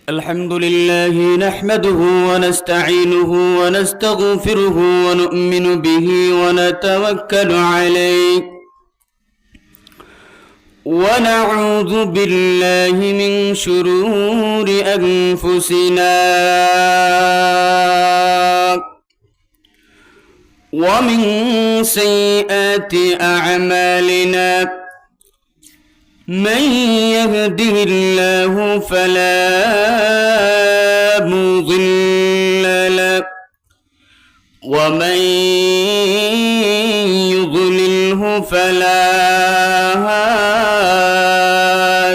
الحمد لله نحمده ونستعينه ونستغفره ونؤمن به ونتوكل عليه ونعوذ بالله من شرور أنفسنا ومن سيئات أعمالنا من يهده الله فلا مضل له ومن يضلله فلا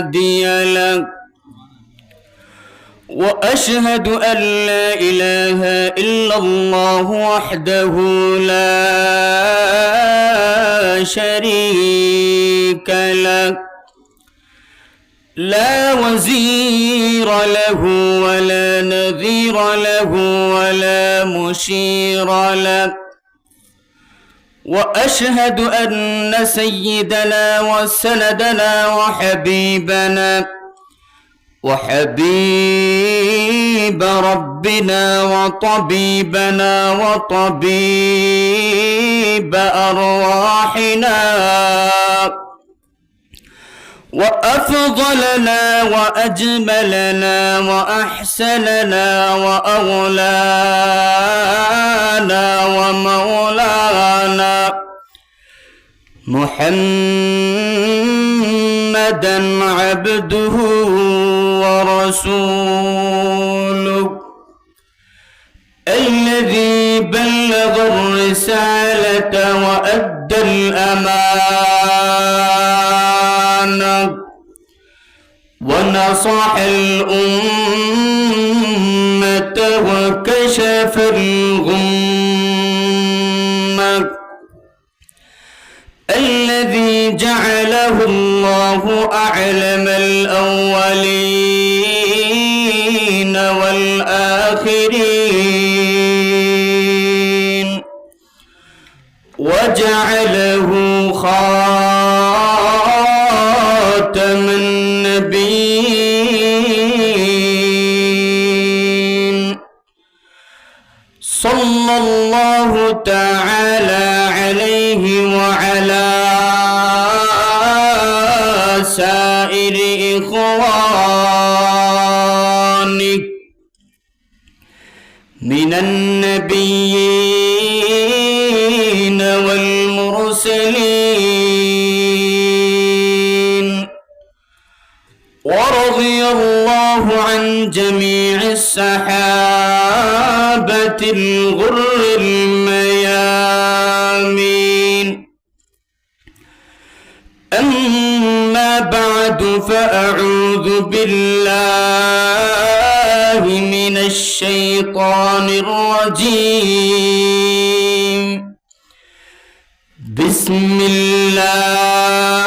هادي له وأشهد أن لا إله إلا الله وحده لا شريك له لا وزير له ولا نذير له ولا مشير له وأشهد أن سيدنا وسندنا وحبيب ربنا وطبيبنا وطبيب أرواحنا وأفضلنا وأجملنا وأحسننا وأغلانا ومولانا محمدا عبده ورسوله الذي بلغ الرسالة وأدى الأمانة ونصح الأمة وكشف الغمة الذي جعله الله أعلم الأولين والآخرين وجعله خاتم النبيين صلى الله تعالى عليه وعلى سائر إخوانه من النبيين والمرسلين ورضي الله عن جميع الصحابة الغر الميامين أما بعد فأعوذ بالله من الشيطان الرجيم بسم الله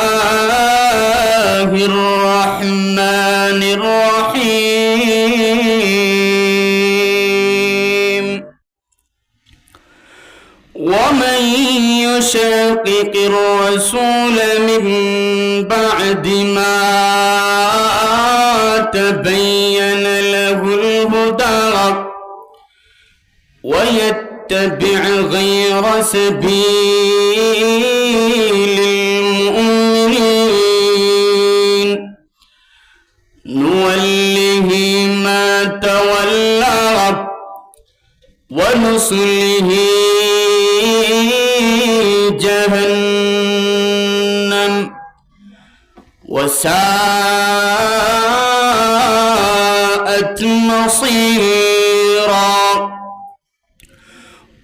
الرحمن الرحيم ومن يشاقق الرسول من بعد ما تبين له الهدى ويتبع غير سبيل المؤمنين نوله ما تولى ونصله جهنم وساءت مصيرا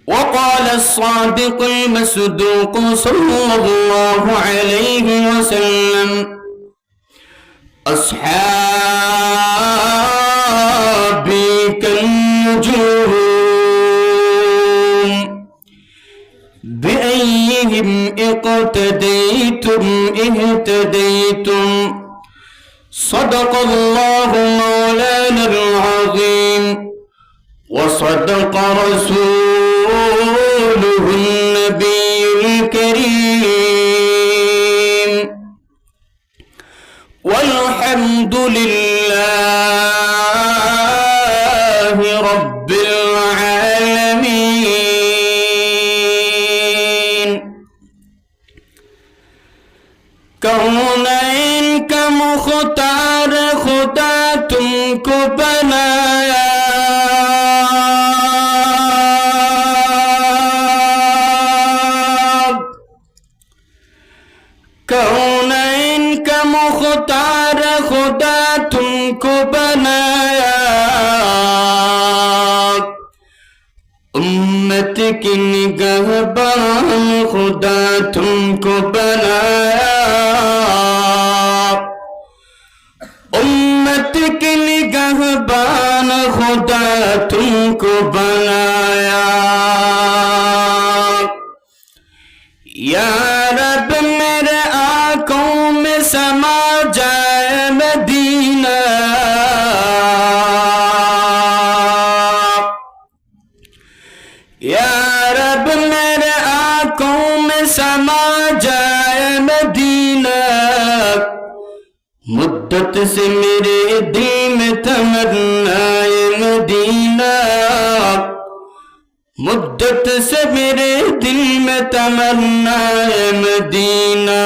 وقال الصادق المصدوق صلى الله عليه وسلم أصحابي كالنجوم بأيهم اقتديتم اهتديتم صدق الله مولانا العظيم وصدق رسوله النبي الكريم والحمد لله तुमको बनाया, कौनैन का मुख्तार खुदा तुमको बनाया, उम्मत की निगहबान खुदा तुमको बनाया, उम्मत की निगहबान खुदा तुमको बनाया। या रब मेरे आंखों में समा जाए मदीना, या रब मेरे आंखों में समा जाए मदीना, मुद्दत से मेरे दिल में तमन्नाए मदीना, मुद्दत से मेरे दिल में तमन्नाए मदीना।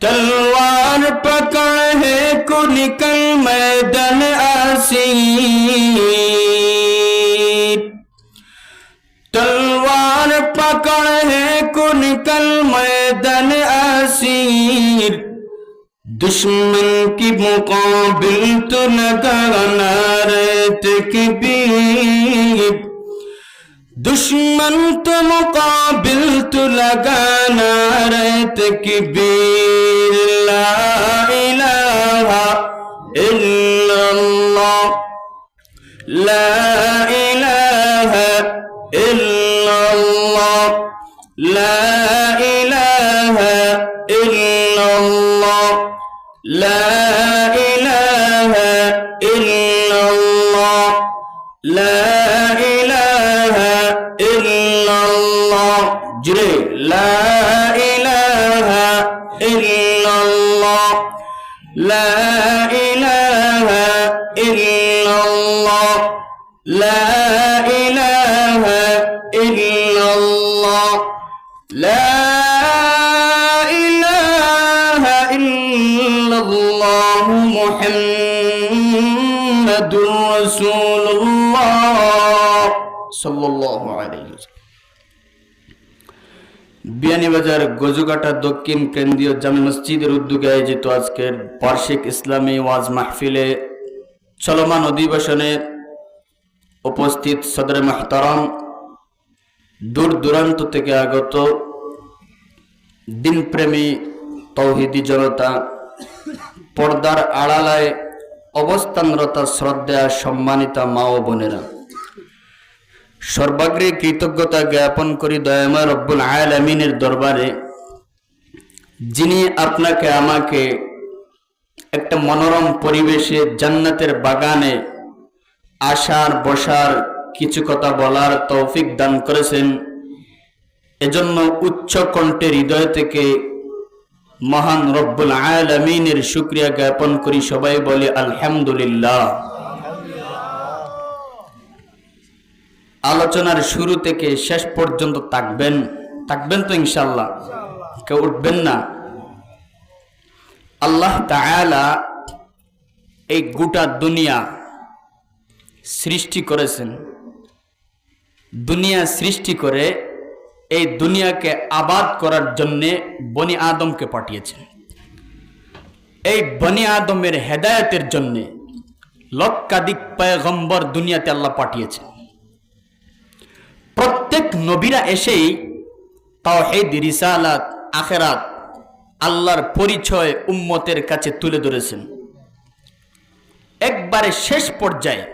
तलवार पकड़ है को निकल मैदान आसीर, तलवार पकड़ है को निकल मैदान आसीर, दुश्मन की मुकाबिल तो लगाना रहत कबीर, दुश्मन तो मुकाबिल तो लगाना रहत कबीर। ला इलाहा इल्लल्लाह, ला इलाहा इल्लल्लाह, ला इलाहा इल्लल्लाह, ला इलाहा इल्लल्लाह, ला इलाहा इल्लल्लाह। जुरे ला इलाहा इल्लल्लाह, ला इलाहा इल्लल्लाह, ला इलाहा इल्लल्लाह, ला इलाहा इल्लल्लाह मुहम्मदुर রাসূলুল্লাহ সাল্লাল্লাহু আলাইহি ওয়াসাল্লাম। বিয়ানীবাজার গজুঘাটা দক্ষিণ কেন্দ্রীয় জামে মসজিদের উদ্যোগে আয়োজিত আজকের বার্ষিক ইসলামী ওয়াজ মাহফিলে চলমান অধিবেশনে উপস্থিত সদরে মাহতারাম, দূর দূরান্ত থেকে আগত দিনপ্রেমী তৌহিদি জনতা, পর্দার আড়ালায় অবস্থানরত শ্রদ্ধা সম্মানিতা মা ও বোনেরা, সর্বাগ্রে কৃতজ্ঞতা জ্ঞাপন করি দয়াময় রব্বুল আলামিনের দরবারে, যিনি আপনাকে আমাকে একটা মনোরম পরিবেশে জান্নাতের বাগানে আসার বসার কিছু কথা বলার তৌফিক দান করেছেন। এজন্য উচ্চ কণ্ঠে হৃদয় থেকে মহান রব্বুল আলামিনের শুকরিয়া জ্ঞাপন করি। সবাই বলে আলহামদুলিল্লাহ। আলোচনার শুরু থেকে শেষ পর্যন্ত থাকবেন তো ইনশাআল্লাহ, কেউ উঠবেন না। আল্লাহ তাআলা এই গোটা দুনিয়া সৃষ্টি করেছেন, দুনিয়া সৃষ্টি করে এই দুনিয়াকে আবাদ করার জন্যে বনি আদমকে পাঠিয়েছেন। এই বনি আদমের হেদায়েতের জন্যে লক্ষাধিক পয়গম্বর দুনিয়াতে আল্লাহ পাঠিয়েছেন। প্রত্যেক নবীরা এসেই তাওহীদ, রিসালাত, আখিরাত, আল্লাহর পরিচয় উম্মতের কাছে তুলে ধরেছেন। একবারে শেষ পর্যায়ে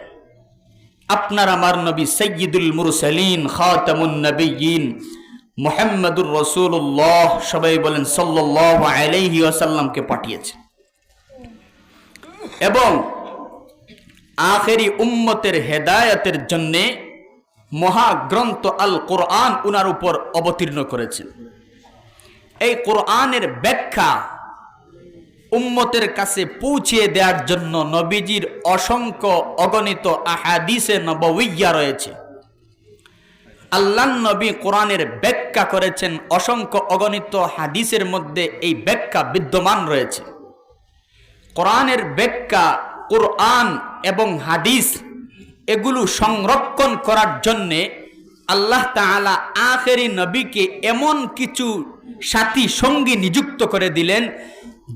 আপনার আমার নবী সাইয়্যিদুল মুরসালিন, খাতামুন নবিয়্যিন মুহাম্মদুর রাসূলুল্লাহ, সবাই বলেন সাল্লাল্লাহু আলাইহি ওয়াসাল্লামকে পাঠিয়েছেন এবং আখেরি উম্মতের হেদায়েতের জন্য মহাগ্রন্থ আল কোরআন উনার উপর অবতীর্ণ করেছেন। এই কোরআনের ব্যাখ্যা উম্মতের কাছে পৌঁছিয়ে দেওয়ার জন্য নবীজির অসংখ্য অগণিত আহাদিসে নবওয়িয়া রয়েছে। আল্লাহর নবী কোরআনের ব্যাখ্যা করেছেন, অসংখ্য অগণিত হাদিসের মধ্যে এই ব্যাখ্যা বিদ্যমান রয়েছে। কোরআনের ব্যাখ্যা, কোরআন এবং হাদিস এগুলো সংরক্ষণ করার জন্যে আল্লাহ তাআলা আখেরি নবীকে এমন কিছু সাথী সঙ্গী নিযুক্ত করে দিলেন,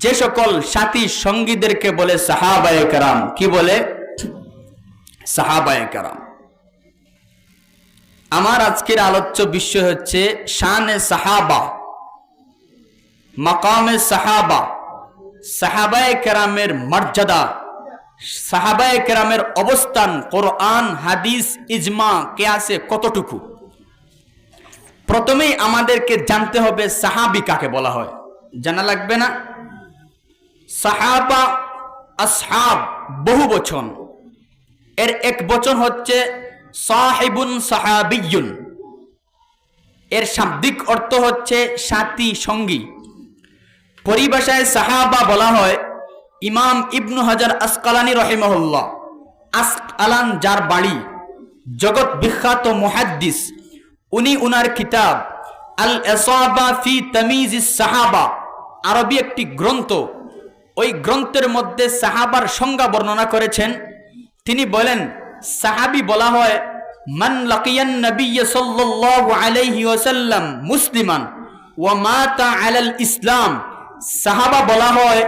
যে সকল সাথী সঙ্গীদেরকে বলে সাহাবায়ে কেরাম। কি বলে? সাহাবায়ে কেরাম। আমার আজকের আলোচ্য বিষয় হচ্ছে শানে সাহাবা, মাকামে সাহাবা, সাহাবায়ে কেরামের মর্যাদা, সাহাবায়ে কেরামের অবস্থান কোরআন, হাদিস, ইজমা, কিয়াসে কতটুকু। প্রথমেই আমাদেরকে জানতে হবে সাহাবী কাকে বলা হয়। জানা লাগবে না? সাহাবা, আসহাব বহু বচন, এর এক বচন হচ্ছে সাহিবুন সাহাবিয়ুন, এর শাব্দিক অর্থ হচ্ছে সাথী সঙ্গী। পরিভাষায় সাহাবা বলা হয়, ইমাম ইবনু হাজার আসকালানি রহিমাহুল্লাহ, আসকালান যার বাড়ি, জগৎ বিখ্যাত মুহাদ্দিস, উনি উনার কিতাব আল ইসাবা ফি তামিজিস সাহাবা, আরবি একটি গ্রন্থ, ওই গ্রন্থের মধ্যে সাহাবার সংজ্ঞা বর্ণনা করেছেন। তিনি বলেন, সাহাবী বলা হয় মান লাকিয়ান নবিয়্য সাল্লাল্লাহু আলাইহি ওয়াসাল্লাম মুসলিমান ওয়া মাতা আলাল ইসলাম। সাহাবা বলা হয়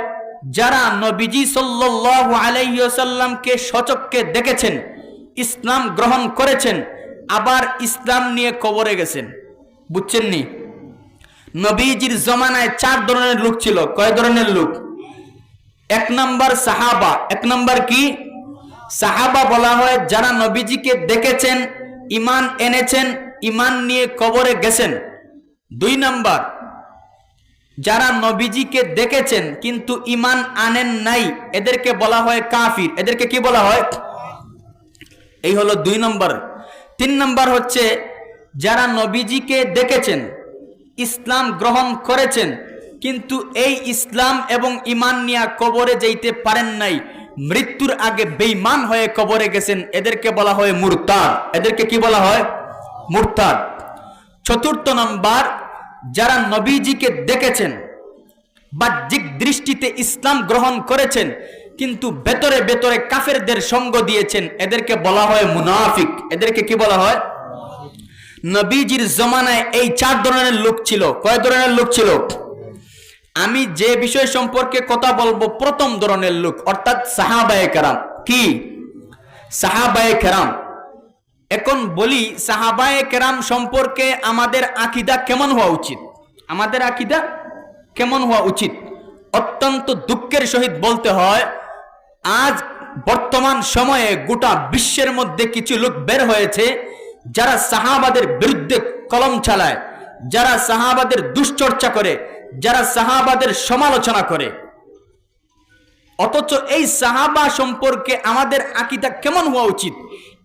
যারা নবীজি সাল্লাল্লাহু আলাইহি ওয়াসাল্লামকে সচক্ষে দেখেছেন, ইসলাম গ্রহণ করেছেন, আবার ইসলাম নিয়ে কবরে গেছেন। বুঝছেন নি? নবীজির জমানায় 4 ধরনের লোক ছিল। কয় ধরনের লোক? 1 নম্বর সাহাবা। 1 নম্বর কি? সাহাবা বলা হয় যারা নবীজিকে দেখেছেন, ঈমান এনেছেন, ঈমান নিয়ে কবরে গেছেন। 2 নম্বর যারা নবীজিকে দেখেছেন কিন্তু ঈমান আনেন নাই, এদেরকে বলা হয় কাফির। এদেরকে কি বলা হয়? এই হলো 2 নম্বর। 3 নম্বর হচ্ছে যারা নবীজিকে দেখেছেন, ইসলাম গ্রহণ করেছেন, কিন্তু এই ইসলাম এবং ঈমান নিয়ে কবরে যাইতে পারেন নাই, মৃত্যুর আগে বেঈমান হয়ে কবরে গেছেন, এদেরকে বলা হয় মুরতাদ। এদেরকে কি বলা হয়? মুরতাদ। 4র্থ নম্বর যারা নবীজিকে দেখেছেন, বাহ্যিক দৃষ্টিতে ইসলাম গ্রহণ করেছেন, কিন্তু ভেতরে ভেতরে কাফেরদের সঙ্গ দিয়েছেন, এদেরকে বলা হয় মুনাফিক। এদেরকে কি বলা হয়? নবীজির জমানায় এই 4 ধরনের লোক ছিল। কয় ধরনের লোক ছিল? আমি যে বিষয় সম্পর্কে কথা বলবো, প্রথম ধরনের লোক, অর্থাৎ সাহাবায়ে কেরাম। কি? সাহাবায়ে কেরাম। এখন বলি সাহাবায়ে কেরাম সম্পর্কে আমাদের আকীদা কেমন হওয়া উচিত। আমাদের আকীদা কেমন হওয়া উচিত? অত্যন্ত দুঃখের সহিত বলতে হয়, আজ বর্তমান সময়ে গোটা বিশ্বের মধ্যে কিছু লোক বের হয়েছে যারা সাহাবাদের বিরুদ্ধে কলম চালায়, যারা সাহাবাদের দুশ্চর্চা করে, যারা সাহাবাদের সমালোচনা করে। অথচ এই সাহাবা সম্পর্কে আমাদের আকীদা কেমন হওয়া উচিত?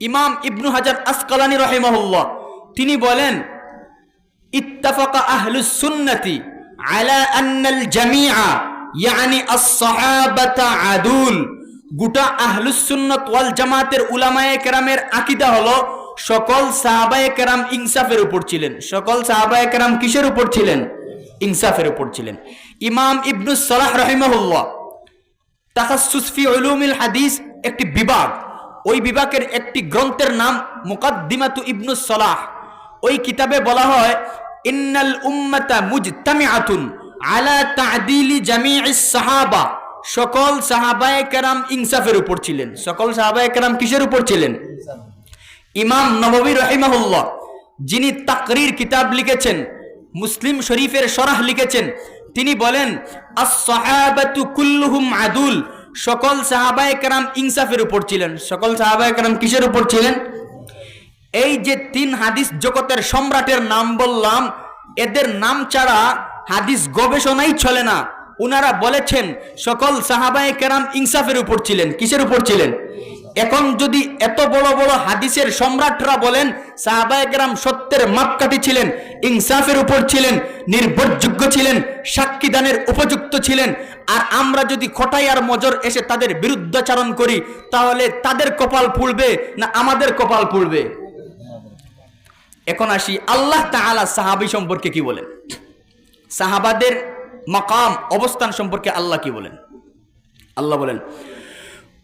ইমাম ইবনু হাজার আসকালানি রাহিমাহুল্লাহ তিনি বলেন, ইত্তাফাকা আহলুস সুন্নতি আলা আন্নাল জামিআ ইয়ানি আস-সাহাবাতা আদুল। গোটা আহলুস সুন্নাত ওয়াল জামাতের উলামায়ে কেরামের আকীদা হলো সকল সাহাবায়ে কেরাম ইনসাফের উপর ছিলেন। সকল সাহাবায়ে কেরাম কিসের উপর ছিলেন? ইনসাফের উপর ছিলেন। ইমাম ইবনু সালাহ রাহিমাহুল্লাহ তাখাসসুস ফি উলুমিল হাদিস একটি বিভাগ, ওই বিভাগের একটি গ্রন্থের নাম মুকাদ্দিমাতু ইবনু সালাহ। ওই কিতাবে বলা হয়, ইন্নাল উম্মাতা মুজতামিআতুন আলা তা'দিলি জামিইস সাহাবা। সকল সাহাবায়ে কেরাম ইনসাফের উপর ছিলেন। সকল সাহাবায়ে কেরাম কিসের উপর ছিলেন? ইমাম নববী রাহিমাহুল্লাহ যিনি তাকরীর কিতাব লিখেছেন, মুসলিম শরীফের শরহ লিখেছেন, তিনি বলেন আস-সাহাবাতু কুল্লুহুম আদুল। সকল সাহাবায়ে কেরাম ইনসাফের উপর ছিলেন। সকল সাহাবায়ে কেরাম কিসের উপর ছিলেন? এই যে 3 হাদিস জগতের সম্রাটের নাম বললাম, এদের নাম ছাড়া হাদিস গবেষণাই চলে না। উনারা বলেছেন সকল সাহাবায়ে কেরাম ইনসাফের উপর ছিলেন। কিসের উপর ছিলেন? এখন যদি এত বড় বড় হাদিসের সম্রাটরা বলেন সাহাবায়ে কেরাম সত্যের মাপকাঠি ছিলেন, ইনসাফের উপর ছিলেন, নির্ভরযোগ্য ছিলেন, সাক্ষী দানের উপযুক্ত ছিলেন, আর আমরা যদি খোটাই আর মজর এসে তাদের বিরুদ্ধাচরণ করি, তাহলে তাদের কপাল ফুলবে না আমাদের কপাল ফুলবে? এখন আসি আল্লাহ তাআলা সাহাবী সম্পর্কে কি বলেন, সাহাবাদের মাকাম অবস্থান সম্পর্কে আল্লাহ কি বলেন। আল্লাহ বলেন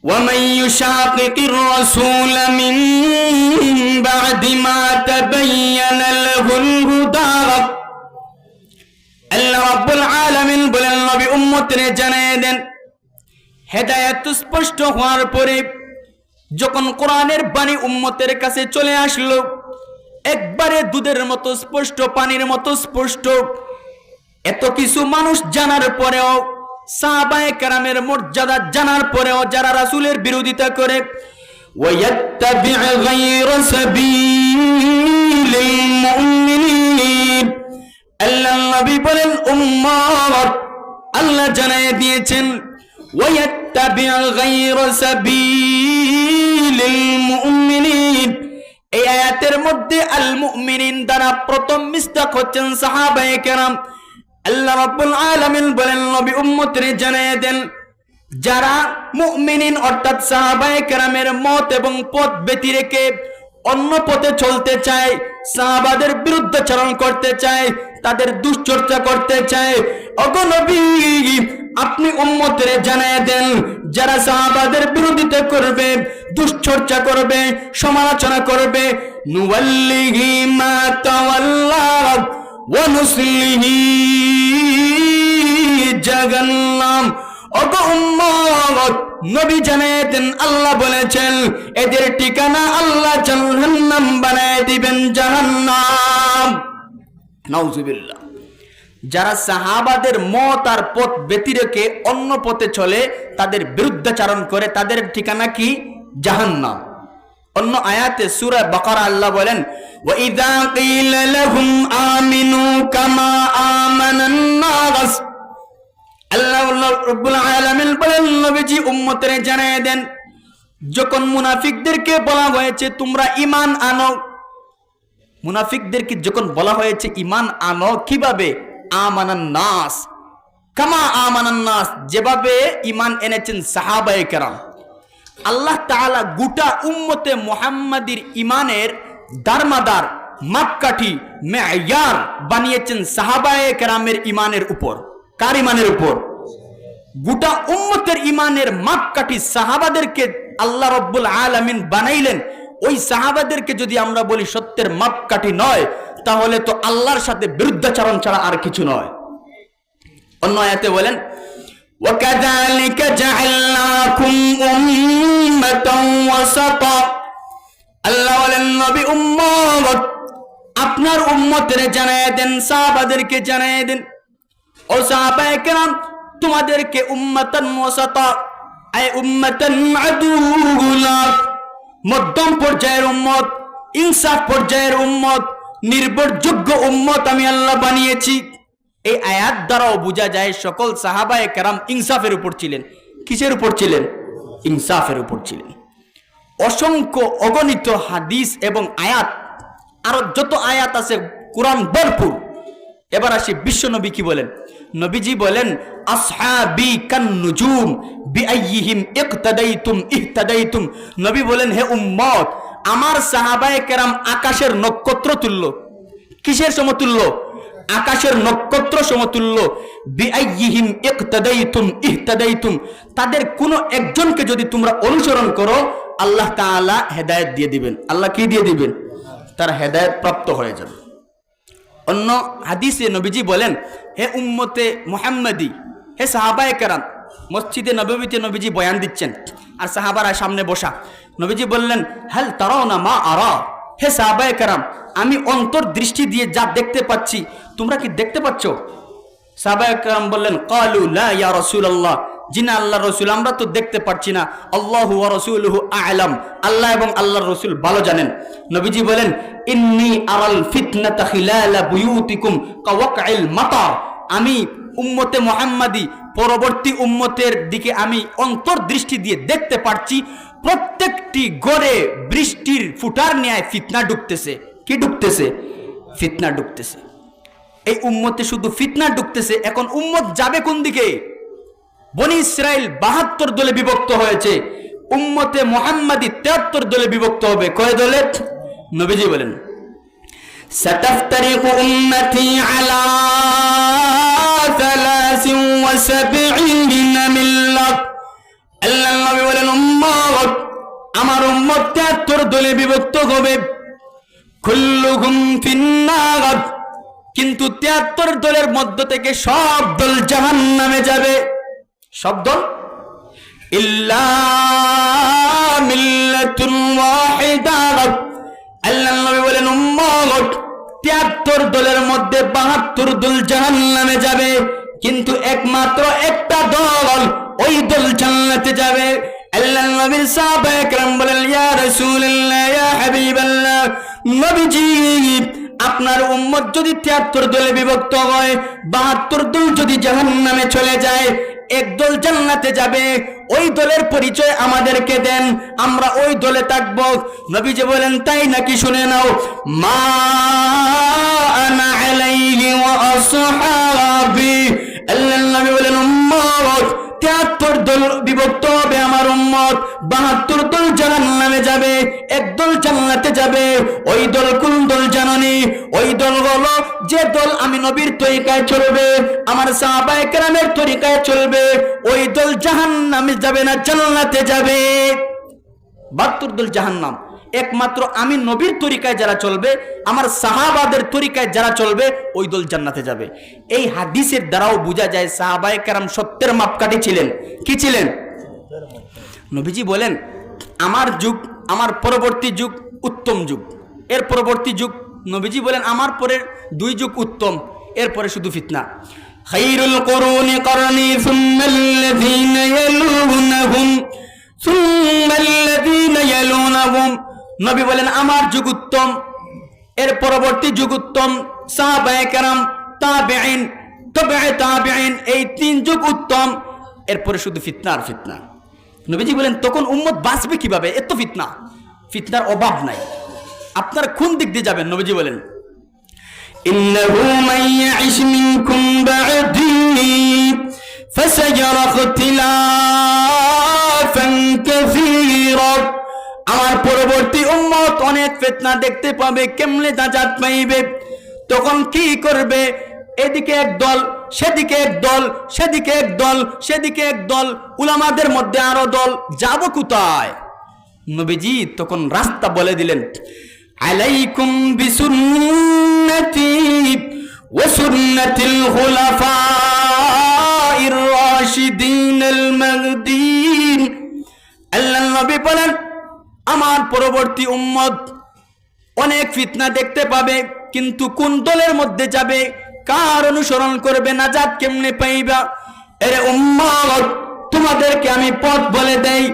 وَمَن يُشَاقِقِ الرَّسُولَ مِن بَعْدِ مَا تَبَيَّنَ لَهُ الْهُدَى আল্লাহ রাব্বুল আলামিন বলেন নবী উম্মতকে জানিয়ে দেন হেদায়েত স্পষ্ট হওয়ার পরে যখন কোরআনের বাণী উম্মতের কাছে চলে আসলো একবারে দুধের মতো স্পষ্ট পানির মতো স্পষ্ট এত কিছু মানুষ জানার পরেও সাহাবায়ে কেরামের মর্যাদা জানার পরেও যারা রাসূলের বিরোধিতা করে ওয়ায়াত্তাবি' গায়রা সাবিলিল মুমিনিন আল্লাহ নবী বলেন উম্মত আল্লাহ জানিয়ে দিয়েছেন ওয়ায়াত্তাবি' গায়রা সাবিলিল মুমিনিন এই আয়াতের মধ্যে আল মুমিনিন দ্বারা প্রথম মিস্তাক হচ্ছেন সাহাবায়ে কেরাম আল্লাহ রাব্বুল আলামিন বলেন নবী উম্মতকে জানিয়ে দেন যারা মুমিনিন অর্থাৎ সাহাবায়ে কেরামের মত এবং পথ ব্যতি রেখে অন্য পথে চলতে চায় সাহাবাদের বিরুদ্ধাচরণ করতে চায় তাদের দুশ্চর্চা করতে চায় ওগো নবী আপনি উম্মতকে জানিয়ে দেন যারা সাহাবাদের বিরোধিতা করবে দুশ্চর্চা করবে সমালোচনা করবে নুওয়াল্লিহি মা তাওয়াল্লা ওয়া নুসলিহি জাহান্নাম ওগো উম্মত নবী জানিয়ে দেন আল্লাহ বলেছেন এদের ঠিকানা আল্লাহ জাহান্নাম বানায় দিবেন জাহান্নাম নাউজুবিল্লাহ যারা সাহাবাদের মত আর পথ ব্যতি রেখে অন্য পথে চলে তাদের বিরুদ্ধাচরণ করে তাদের ঠিকানা কি জাহান্নাম অন্য আয়াতে সূরা বাকারা আল্লাহ বলেন ওয়াইযা কিলা লাহুম আমিনু কামা আমানান নাস আল্লাহ রাব্বুল আলামিন বলেন নবীজি উম্মতের জানিয়ে দেন যখন মুনাফিকদেরকে বলা হয়েছে তোমরা ঈমান আনো মুনাফিকদেরকে যখন বলা হয়েছে ঈমান আনো কিভাবে আমানান নাস কামা আমানান নাস যেভাবে ঈমান এনেছেন সাহাবায়ে কেরাম আল্লাহ তাআলা গোটা উম্মতে মুহাম্মাদির ঈমানের দারমাদার মাপকাঠি মেয়ার বানিয়েছেন সাহাবায়ে কেরামের ঈমানের উপর কার ঈমানের উপর গোটা উম্মতের ঈমানের মাপকাঠি সাহাবাদেরকে আল্লাহ রাব্বুল আলামিন বানাইলেন ওই সাহাবাদেরকে যদি আমরা বলি সত্যের মাপকাঠি নয় তাহলে তো আল্লাহর সাথে বিরুদ্ধাচরণ ছাড়া আর কিছু নয় অন্য আয়াতে বলেন وَكَذَلِكَ جَعَلْنَاكُمْ أُمَّةً وَسَطًا আল্লাহ বলেন নবী উম্মত আপনার উম্মতের জানিয়ে দেন সাহাবাদেরকে জানিয়ে দেন ও সাহাবায়ে কেরাম তোমাদেরকে উম্মাতান ওয়াসাতা আই উম্মাতান আদুলা মধ্যম পর্যায়ের উম্মত ইনসাফ পর্যায়ের উম্মত নির্ভরযোগ্য উম্মত আমি আল্লাহ বানিয়েছি এই আয়াত দ্বারাও বোঝা যায় সকল সাহাবায়ে কেরাম ইনসাফের উপর ছিলেন কিসের উপর ছিলেন ইনসাফের উপর ছিলেন অসংখ্য অগণিত হাদিস এবং আয়াত আরো যত আয়াত আছে কোরআন ভরপুর এবার আসি বিশ্বনবী কি বলেন নবীজি বলেন আসহাবি কান নুজুম বিআইয়িহিম ইকতাদাইতুম ইহতাদাইতুম নবী বলেন হে উম্মত আমার সাহাবায়ে কেরাম আকাশের নক্ষত্র তুল্য কিসের সমতুল্য আকাশের নক্ষত্র সমতুল্য বিআইয়িহিম ইকতাদাইতুম ইহতাদাইতুম তাদের কোনো একজনকে যদি তোমরা অনুসরণ করো আল্লাহ তাআলা হেদায়েত দিয়ে দিবেন আল্লাহ কি দিয়ে দিবেন তারা হেদায়েত প্রাপ্ত হয়ে যাবে অন্য হাদিসে নবীজি বলেন হে উম্মতে মুহাম্মাদি হে সাহাবায়ে কেরাম মসজিদে নববীতে নবীজি বয়ান দিচ্ছেন আর সাহাবারা সামনে বসা নবীজি বললেন হাল তারাউনা মা আরা হে সাহাবায়ে কেরাম আমি অন্তর্দৃষ্টি দিয়ে যা দেখতে পাচ্ছি তোমরা কি দেখতে পাচ্ছ সাহাবায়ে কেরাম বললেন ক্বালু লা ইয়া রাসূলুল্লাহ জিনা আল্লাহর রাসূল আমরা তো দেখতে পাচ্ছি না আল্লাহু ওয়া রাসূলুহু আ'লাম আল্লাহ এবং আল্লাহর রাসূল ভালো জানেন নবীজি বলেন ইন্নী আরাল ফিতনাতা খিলালা বুয়ুতিকুম কাওয়াকইল মাতার আমি উম্মতে মুহাম্মাদি পরবর্তী উম্মতের দিকে আমি অন্তর্দৃষ্টি দিয়ে দেখতে পাচ্ছি প্রত্যেকটি ঘরে বৃষ্টির ফুটার ন্যায় ফিতনা ঢুকতেছে কি ঢুকতেছে ফিতনা ঢুকতেছে এই উম্মতে শুধু ফিতনা ঢুকতেছে এখন উম্মত যাবে কোন দিকে বনি ইসরাইল 72 দলে বিভক্ত হয়েছে উম্মতে মুহাম্মাদি 73 দলে বিভক্ত হবে কয় দলে নবীজি বলেন সাতাফতারিকু উম্মতি আলা 73 মিল্লাত উম্মত 73 দলে বিভক্ত হবে, কুল্লুহুম ফিন্নার, কিন্তু 73 দলের মধ্য থেকে সব দল জাহান্নামে যাবে। সব দল ইল্লা মিল্লাতুন ওয়াহিদা। আল্লাহর নবী বলেন উম্মত 73 দলের মধ্যে 72 দল জাহান্নামে যাবে, কিন্তু একমাত্র একটা দল, ওই দল জান্নাতে যাবে। আল্লাহর নবীর সাহাবায়ে কেরাম বলেন ইয়া রাসূলুল্লাহ, ইয়া হাবিবাল্লাহ, নবীজি আপনার উম্মত যদি 73 দলে বিভক্ত হয়, 72 দল যদি জাহান্নামে চলে যায়, এক দল জান্নাতে যাবে, ওই দলের পরিচয় আমাদেরকে দেন, আমরা ওই দলে থাকব। নবীজি বলেন তাই নাকি? শুনে নাও, মা আনা আলাইহি ওয়া আসহাবি। আল্লাহর নবী বলেন উম্মত 73 দল বিভক্ত হবে আমার উম্মত, 72 দল জাহান্নামে যাবে, এক দল জান্নাতে যাবে। ওই দল কোন দল জানেন? ওই দল হলো যে দল আমি নবীর তরিকায় চলবে, আমার সাহাবায়ে কেরামের তরিকায় চলবে, ওই দল জাহান্নামে যাবে না, জান্নাতে যাবে। 72 দল জাহান্নাম, একমাত্র আমি নবীর তরিকায় যারা চলবে, আমার সাহাবাদের তরিকায় যারা চলবে, ওই দল জান্নাতে যাবে। এই হাদিসের দ্বারাও বোঝা যায় সাহাবায়ে কেরাম সত্যের মাপকাঠি ছিলেন। কি ছিলেন? নবীজি বলেন আমার যুগ, আমার পরবর্তী যুগ উত্তম যুগ, এর পরবর্তী যুগ, নবীজি বলেন আমার পরের 2 যুগ উত্তম, এরপরে শুধু ফিতনা। খায়রুল কুরুনি করনি সুম্মাল্লাযীনা ইয়ালুনাহুম সুম্মাল্লাযীনা ইয়ালুনাহুম। নবী বলেন আমার যুগ উত্তম, এর পরবর্তী যুগ উত্তম, সাহাবায়ে কেরাম, তাবেঈন, তাবেঈ তাবেঈন, এই 3 যুগ উত্তম, এরপরে শুধু ফিতনা আর ফিতনা। নবীজি বলেন তখন উম্মত বাঁচবে কিভাবে? এত ফিতনা, ফিতনার অভাব নাই, আপনারা কোন দিক দিয়ে যাবেন? নবীজি বলেন ইন্নাহু মান ইয়াইশ মিনকুম বা'দি ফাসায়ারা ইখতিলাফান কাসীরা। আমার পরবর্তী উম্মত অনেক ফিতনা দেখতে পাবে, কেমনে নাজাত পাইবে? তখন কি করবে? এদিকে এক দল, সেদিকে এক দল, সেদিকে এক দল, সেদিকে এক দল, উলামাদের মধ্যে আরো দল, যাব কোথায়? নবীজি তখন রাস্তা বলে দিলেন, আলাইকুম বিসুন্নতি ওয়া সুন্নাতিল খুলাফাইর রাশিদিনাল মাহদিয়িন। আল্লাহর নবী বলেন আমার পরবর্তী উম্মত অনেক ফিতনা দেখতে পাবে, কিন্তু কোন দলের মধ্যে যাবে, কার অনুসরণ করবে, নাজাত কেমনে পাইবা? এরে উম্মত তোমাদেরকে আমি পথ বলে দেই,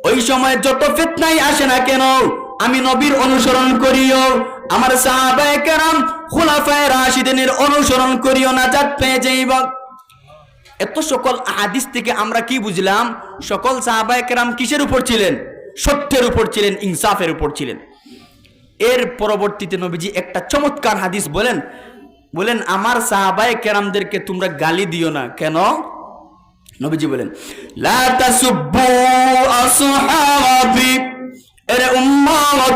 ওই সময় যত ফিতনাই আসে না কেন আমি নবীর অনুসরণ করিও, আমার সাহাবায়ে কেরাম খুলাফায়ে রাশিদিনের অনুসরণ করিও, নাজাত পেয়ে যাইবা। এত সকল হাদিস থেকে আমরা কি বুঝলাম? সকল সাহাবায়ে কেরাম কিসের উপর ছিলেন? সত্যের উপর ছিলেন, ইনসাফের উপর ছিলেন। এর পরবর্তীতে নবীজি একটা চমৎকার হাদিস বলেন, বলেন আমার সাহাবায়ে কেরামদেরকে তোমরা গালি দিও না। কেন? নবীজি বলেন লা তাসুব্বু আসহাবি। এরে উম্মত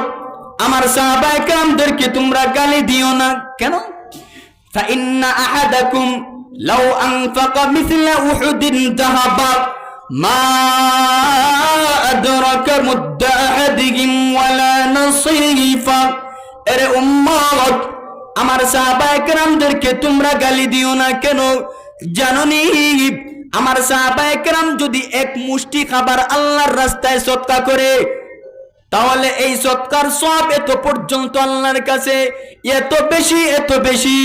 আমার সাহাবায়ে কেরামদেরকে তোমরা গালি দিও না। কেন? ফা ইন্না আহাদাকুম লাউ আনফাকা মিসলা উহুদিন যাহাবা মা আদরাকা মুদ্দা আহাদিহিম ওয়ালা নাসীফা। এরে উম্মত আমার সাহাবায়ে কেরামদেরকে তোমরা গালি দিও না। কেন? জানোনি আমার সাহাবায়ে কেরাম যদি এক মুষ্টি খাবার আল্লাহর রাস্তায় সদকা করে, তাহলে এই সদকার সওয়াব এত পর্যন্ত আল্লাহর কাছে এত বেশি, এত বেশি।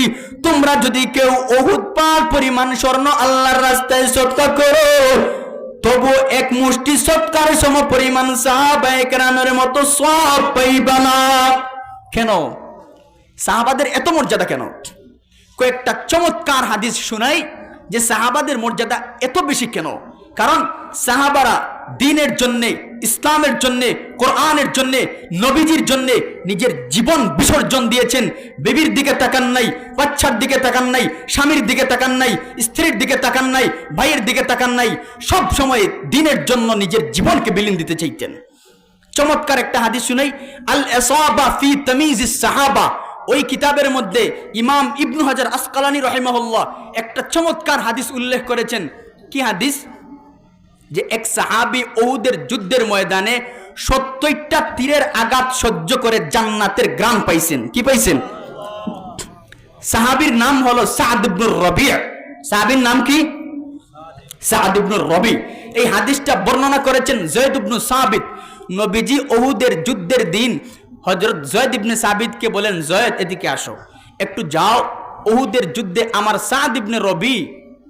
তোমরা যদি কেউ উহুদ পাহাড় পরিমাণ স্বর্ণ আল্লাহর রাস্তায় সদকা করো, তবু এক মুষ্টি সদকার সম পরিমাণ সাহাবায়ে কেরামের মতো সওয়াব পাইবা না। কেন? সাহাবাদের এত মর্যাদা কেন? কয়েকটা চমৎকার হাদিস শুনাই যে সাহাবাদের মর্যাদা এত বেশি কেন। কারণ সাহাবারা দ্বীনের জন্যে, ইসলামের জন্যে, কোরআনের জন্যে, নবীজির জন্যে নিজের জীবন বিসর্জন দিয়েছেন। বিবির দিকে তাকান নাই, বাচ্চার দিকে তাকান নাই, স্বামীর দিকে তাকান নাই, স্ত্রীর দিকে তাকান নাই, ভাইয়ের দিকে তাকান নাই, সব সময় দ্বীনের জন্য নিজের জীবনকে বিলীন দিতে চাইতেন। চমৎকার একটা হাদিস শুনাই, আল ইসাবা ফি তামিজিস সাহাবা। ওই কিতাবের মধ্যে ইমাম ইবনু হাজার আসকালানী রাহিমাহুল্লাহ একটা চমৎকার হাদিস উল্লেখ করেছেন। কি হাদিস? যে এক সাহাবী উহুদের যুদ্ধের ময়দানে 70টা তীরের আঘাত সহ্য করে জান্নাতের গ্রাম পাইছেন। কি পাইছেন? সাহাবীর নাম হলো সাদ ইবনুর রবি। সাহাবীর নাম কি? সাদ ইবনুর রবি। এই হাদিসটা বর্ণনা করেছেন যায়েদ ইবনে সাবিত। নবীজি উহুদের যুদ্ধের দিন হযরত যায়েদ ইবনে সাবিতকে বলেন, যায়েদ এদিকে আসো, একটু যাও, উহুদের যুদ্ধে আমার সাদ ইবনে রবি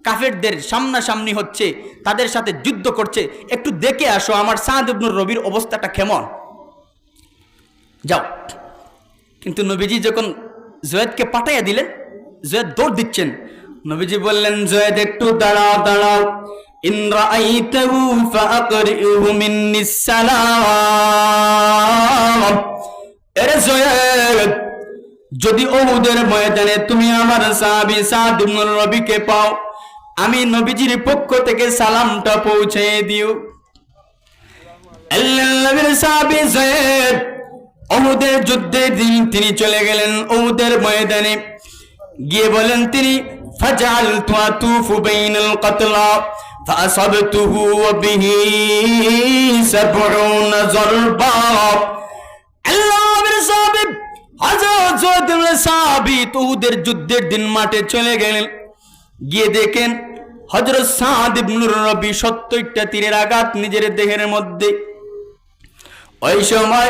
কাফেরদের সামনাসামনি হচ্ছে, তাদের সাথে যুদ্ধ করছে, একটু দেখে আসো আমার সাদ ইবনে রবির অবস্থাটা কেমন। যাও। কিন্তু নবীজি যখন যায়েদকে পাঠাইয়া দিলেন, যায়েদ দৌড় দিচ্ছেন। নবীজি বললেন, যায়েদ একটু দাঁড়াও দাঁড়াও, ইন রাআইতাহু ফাআকরিহু মিন্নিস সালাম। এরে যায়েদ, যদি উহুদের ময়দানে তুমি আমার সাহাবী সাদ ইবনে রবিকে পাও, আমি নবীজির পক্ষ থেকে সালামটা পৌঁছে দিও। আল্লাহর নবীর সাহাবী যায়েদ উহুদের যুদ্ধের দিন তিনি চলে গেলেন উহুদের ময়দানে। গিয়ে বলেন তিনি, ফাজআলতু আতুফু বাইনাল কাতলা ফাআসাবতুহু ওয়া বিহি 70 যারবা। আল্লাহর নবীর সাহাবী হযরত যায়েদ ইবনে সাবিত উহুদের যুদ্ধের দিন মাঠে চলে গেলেন। গিয়ে দেখেন হযরত সাদ ইবনে রবি 70টা তীরের আঘাত নিজের দেহের মধ্যে। ওই সময়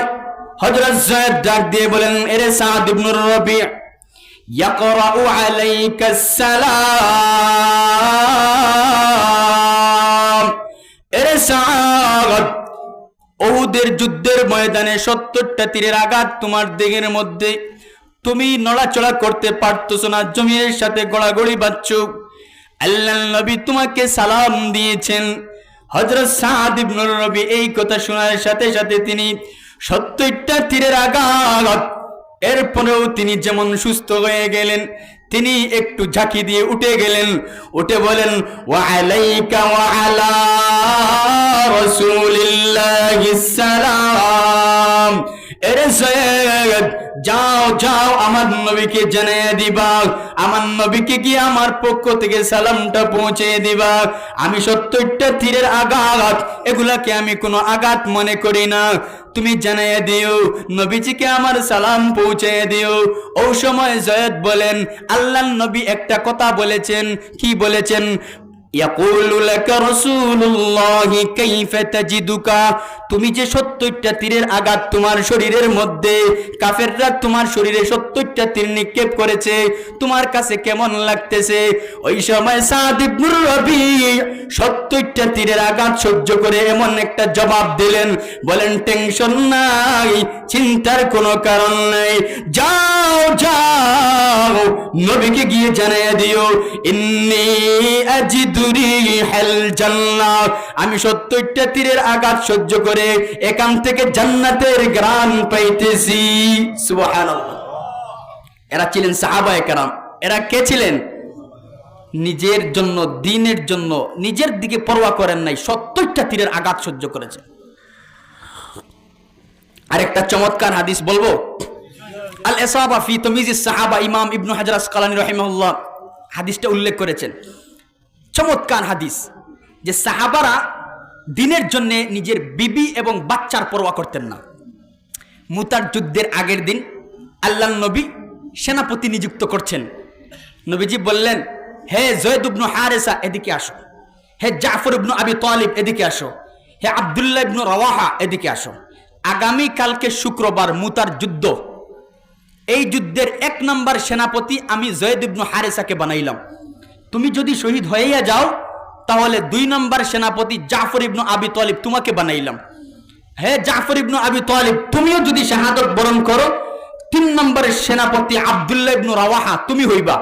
হযরত যায়েদ ডাক দিয়ে বলেন, এরে সাদ ইবনে রবি, ইয়াকরাউ আলাইকাস সালাম। এরে সাদ, উহুদের যুদ্ধের ময়দানে 70টা তীরের আঘাত তোমার দেহের মধ্যে, তুমি নড়াচড়া করতে পারতেছো না, জমিনের সাথে গড়াগড়ি বাজছ। আল্লাহর নবী তোমাকে সালাম দিয়েছেন। হযরত সাদ ইবনে রবি এই কথা শোনার সাথে সাথে তিনি 70টা তীরের আঘাত, এরপরেও তিনি যেমন সুস্থ হয়ে গেলেন, তিনি একটু ঝাঁকি দিয়ে উঠে গেলেন। উঠে বলেন, ওয়া আলাইকা ওয়া আলা রাসূলিল্লাহিস সালাম। এরে যায়েদ, যাও যাও আমার নবীকে জানিয়ে দিবা, আমার নবীকে গিয়ে আমার পক্ষ থেকে সালামটা পৌঁছে দিবা। আমি 70টা তীরের আঘাত, এগুলাকে আমি কোনো আঘাত মনে করি না, তুমি জানিয়ে দিও, নবীজিকে আমার সালাম পৌঁছে দিও। ওই সময় যায়েদ বলেন, আল্লাহর নবী একটা কথা বলেছেন। কি বলেছেন? ইয়াকুলু লাকা রাসূলুল্লাহি কাইফা তাজিদুকা। তুমি যে 70টা তীরের আঘাত তোমার শরীরের মধ্যে, কাফেররা তোমার শরীরে 70টা তীর নিক্ষেপ করেছে, তোমার কাছে কেমন লাগতেছে? ওই সময় সাদ ইবনে রবি 70টা তীরের আঘাত সহ্য করে এমন একটা জবাব দিলেন, বলেন, টেনশন নাই, চিন্তার কোনো কারণ নাই, যাও যাও নবীকে গিয়ে জানিয়ে দিও, ইন্নী আজিদু রিহাল জান্নাত। আমি 70টা তীরের আঘাত সহ্য করে এখান থেকে জান্নাতের ঘ্রাণ পাইতেছি। সুবহানাল্লাহ। এরা ছিলেন সাহাবায়ে কেরাম। এরা কে ছিলেন? নিজের জন্য, দ্বীনের জন্য নিজের দিকে পরোয়া করেন নাই, 70টা তীরের আঘাত সহ্য করেছে। আরেকটা চমৎকার হাদিস বলবো। আল ইসাবা ফি তামিজিস সাহাবা, ইমাম ইবনে হাজার আসকালানী রাহিমাহুল্লাহ হাদিসটা উল্লেখ করেছেন। চমৎকার হাদিস, যে সাহাবারা দ্বীনের জন্য নিজের বিবি এবং বাচ্চার পরোয়া করতেন না। মুতার যুদ্ধের আগের দিন আল্লাহর নবী সেনাপতি নিযুক্ত করছেন। নবীজি বললেন, হে যায়েদ ইবনে হারেসা এদিকে আসো, হে জাফর ইবনে আবি তালিব এদিকে আসো, হে আব্দুল্লাহ ইবনে রাওয়াহা এদিকে আসো। আগামী কালকে শুক্রবার মুতার যুদ্ধ, এই যুদ্ধের 1 নম্বর সেনাপতি আমি যায়েদ ইবনে হারেসাকে বানাইলাম। তুমি যদি শহীদ হইয়া যাও তাহলে 2 নম্বর সেনাপতি জাফর ইবনে আবি তালিব তোমাকে বানাইলাম। হে জাফর ইবনে আবি তালিব, তুমিও যদি শাহাদাত বরণ করো, 3 নম্বরের সেনাপতি আব্দুল্লাহ ইবনে রাওয়াহা তুমি হইবা।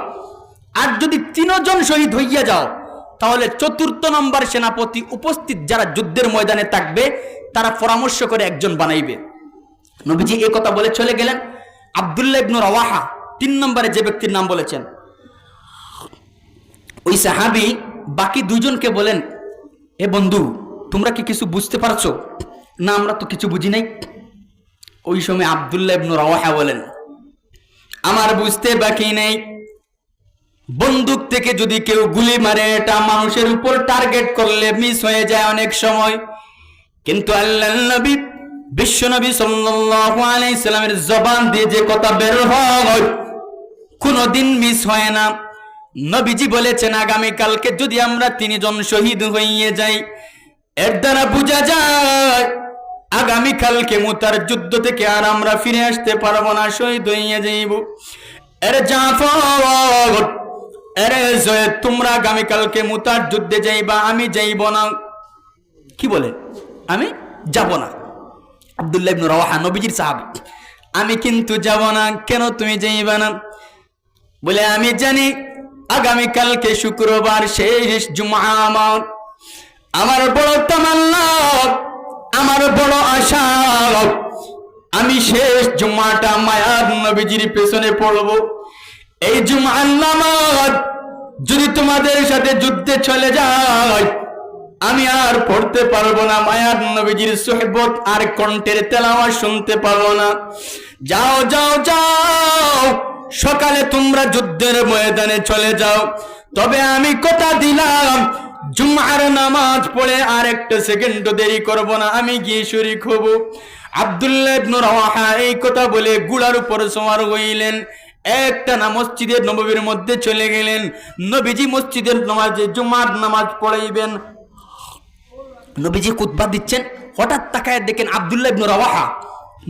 আর যদি 3 জন শহীদ হইয়া যাও তাহলে 4র্থ নম্বর সেনাপতি উপস্থিত যারা যুদ্ধের ময়দানে থাকবে তারা পরামর্শ করে একজন বানাইবে। নবীজি এই কথা বলে চলে গেলেন। আব্দুল্লাহ ইবনে রাওয়াহা 3 নম্বরে যে ব্যক্তির নাম বলেছেন, ওই সাহাবী বাকি 2 জনকে বলেন, এ বন্ধু, তোমরা কি কিছু বুঝতে পারছো? না, আমরা তো কিছু বুঝি নাই। ওই সময় আব্দুল্লাহ ইবনে রাওয়াহা বলেন, আমার বুঝতে বাকি নেই, বন্দুক থেকে যদি কেউ গুলি মারে এটা মানুষের উপর টার্গেট করলে মিস হয়ে যায় অনেক সময়, কিন্তু আল্লাহর নবী বিশ্বনবী সাল্লাল্লাহু আলাইহি সাল্লামের জবান দিয়ে যে কথা বের হয় কোনোদিন মিস হয় না। নবীজি বলেছেন আগামী কালকে যদি আমরা 3 জন শহীদ হয়ে যাই, এর দ্বারা বোঝা যায় আগামী কালকে মুতার যুদ্ধ থেকে আর আমরা ফিরে আসতে পারবো না, শহীদ হয়ে যাইব। এর জাফর, এর জয়েদ, তোমরা আগামী কালকে মুতার যুদ্ধে যাইবা, আমি যাইব না। কি বলে? আমি যাব না। আব্দুল্লাহ ইবনে রাওয়াহা নবীজির সাহাবী, আমি কিন্তু যাব না। কেন তুমি যাইবা না? বলে আমি জানি আগামী কালকে শুক্রবার, শেষ জুমা। আমার বড় তামান্না, আমার বড় আশা, আমি শেষ জুমাটা মায়ার নবীজির পেছনে পড়ব। এই জুমার নামাজ যদি তোমাদের সাথে যুদ্ধে চলে যায়, আমি আর পড়তে পারবো না, মায়ার নবীজির সুহবত আর কণ্ঠের তেলাওয়াত শুনতে পারবো না। যাও যাও যাও, সকালে তোমরা যুদ্ধের ময়দানে চলে যাও, তবে আমি কথা দিলাম জুমার নামাজ পড়ে আর একটা সেকেন্ড দেরি করব না, আমি গিয়ে শরীক হব। আব্দুল্লাহ ইবনে রাওয়াহা এই কথা বলে ঘোড়ার উপর সওয়ার হইলেন, একটানা মসজিদে নববীর মধ্যে চলে গেলেন। নবীজি মসজিদের নামাজে জুমার নামাজ পড়াইবেন, নবীজি খুতবা দিচ্ছেন, হঠাৎ তাকায় দেখেন আব্দুল্লাহ ইবনে রাওয়াহা।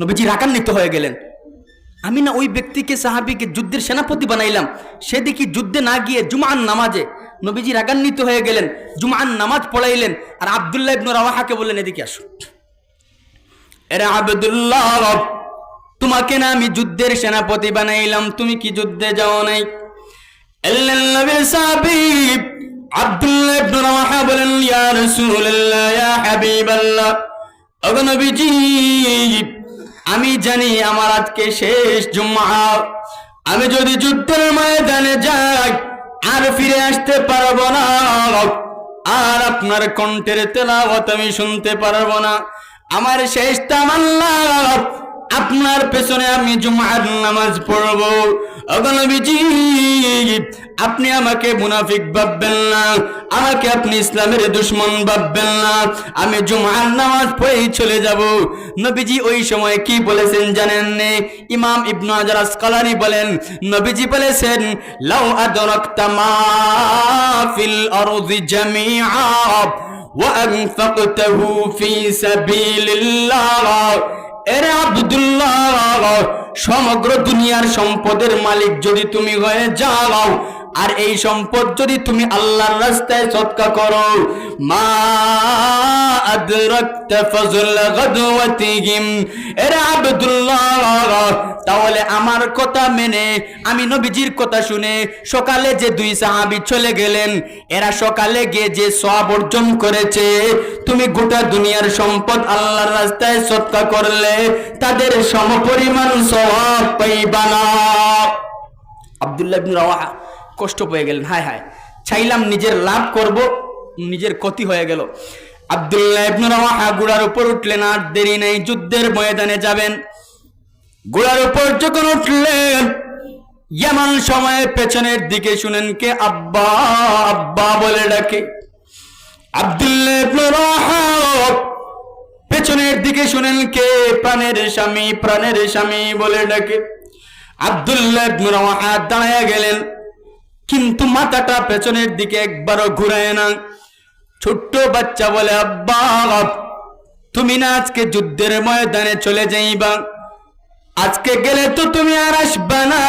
নবীজি রাগান্বিত হয়ে গেলেন, আমি না ওই ব্যক্তিকে, সাহাবীকে যুদ্ধের সেনাপতি বানাইলাম, সে দেখি যুদ্ধে না গিয়ে জুমার নামাজে। নবীজি রাগান্বিত হয়ে গেলেন, জুমার নামাজ পড়াইলেন, আর আব্দুল্লাহ ইবনে রাওয়াহাকে বললেন এদিকে আসো। এরে আব্দুল্লাহ, তোমাকে না আমি যুদ্ধের সেনাপতি বানাইলাম, তুমি কি যুদ্ধে যাও নাই? আল্লাহর নবীর সাহাবী আব্দুল্লাহ ইবনে রাওয়াহা বলেন, ইয়া রাসূলুল্লাহ, ইয়া হাবিবাল্লাহ, ওগো নবীজি, আমি জানি আমার আজকে শেষ জুমা, আমি যদি যুদ্ধের ময়দানে যাই আর ফিরে আসতে পারবো না, আর আপনার কণ্ঠের তেলাওয়াত আমি শুনতে পারবো না। আমার শেষ তামান্না আপনার পেছনে আমি জুমার নামাজ পড়ব। ওগো নবীজি, আপনি আমাকে মুনাফিক ভাববেন না, আমাকে আপনি ইসলামের দুশমন ভাববেন না, আমি জুমার নামাজ পড়েই চলে যাব। নবীজি ওই সময় কি বলেছেন জানেন? ইমাম ইবনে হাজার আসকালানী বলেন, নবীজি বলেছেন, লাউ আদরাকতা মা ফিল আরদি জামিআ ওয়া আনফাকতাহু ফি সাবিলিল্লাহ। এরে আব্দুল্লাহ, সমগ্র দুনিয়ার সম্পদের মালিক যদি তুমি হয়ে যাও, আর এই সম্পদ যদি তুমি আল্লাহর রাস্তায় সদকা করো, মা আদরাকতা ফাজল গাদওয়াতিহিম। এরে আব্দুল্লাহ, তাহলে আমার কথা মেনে, আমি নবীজির কথা শুনে সকালে যে 2 সাহাবী চলে গেলেন, এরা সকালে গিয়ে যে সওয়াব অর্জন করেছে, তুমি গোটা দুনিয়ার সম্পদ আল্লাহর রাস্তায় সদকা করলে তাদের সমপরিমাণ সওয়াব পাইবা না। আব্দুল্লাহ ইবনে রাওয়াহা কষ্ট পেয়ে গেলেন, হায় হায়, চাইলাম নিজের লাভ করব, নিজের ক্ষতি হয়ে গেল। আব্দুল্লাহ ইবনে রাওয়াহা ঘোড়ার উপর উঠলেন, আর দেরি নেই, যুদ্ধের ময়দানে যাবেন। ঘোড়ার উপর যখন উঠলেন, এমন সময় পেছনের দিকে শুনেন কে আব্বা আব্বা বলে ডাকে। আব্দুল্লাহ ইবনে রাওয়াহা পেছনের দিকে শুনেন কে প্রাণের স্বামী, প্রাণের স্বামী বলে ডাকে। আব্দুল্লাহ ইবনে রাওয়াহা দাঁড়ায় গেলেন, কিন্তু মাথাটা পেছনের দিকে একবারও ঘুরায় না। ছোট্ট বাচ্চা বলে, আব্বা, তুমি না আজকে যুদ্ধের ময়দানে চলে যাইবা, আজকে গেলে তো তুমি আর আসবা না,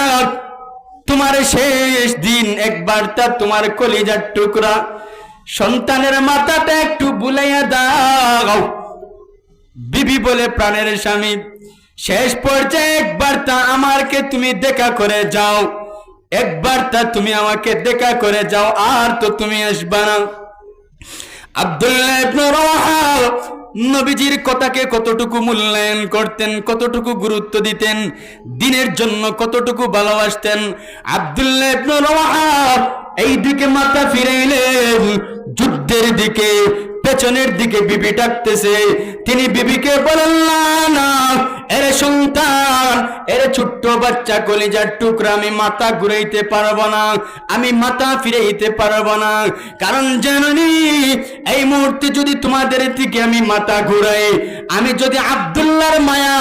তোমার শেষ দিন, একবার তা তোমার কলিজার টুকরা সন্তানের মাথাটা একটু বুলাইয়া দাও। বিবি বলে, প্রাণের স্বামী, শেষ পর্যায়ে একবার তা আমাকে তুমি দেখা করে যাও, একবার তা তুমি আমাকে দেখা করে যাও, আর তো তুমি আসবা না। আব্দুল্লাহ ইবনে রাওয়াহা নবীজির কথাকে কতটুকু মূল্যায়ন করতেন, কতটুকু গুরুত্ব দিতেন, দিনের জন্য কতটুকু ভালোবাসতেন। আব্দুল্লাহ ইবনে রাওয়াহা এই দিকে মাথা ফিরাইলেন, যুদ্ধের দিকে, পেছনের দিকে বিবি ডাকতেছে। তিনি বিবিকে বলেন, না না, এর সন্তান, এর ছোট্ট বাচ্চা কলিজার টুকরা, আমি মাথা ঘুরাইতে পারবো না, আমি মাথা ফিরাইতে পারবো না। কারণ জানি এই মুহূর্তে যদি তোমাদের দিকে আমি মাথা ঘুরাই, আমি যদি আব্দুল্লাহর মায়া,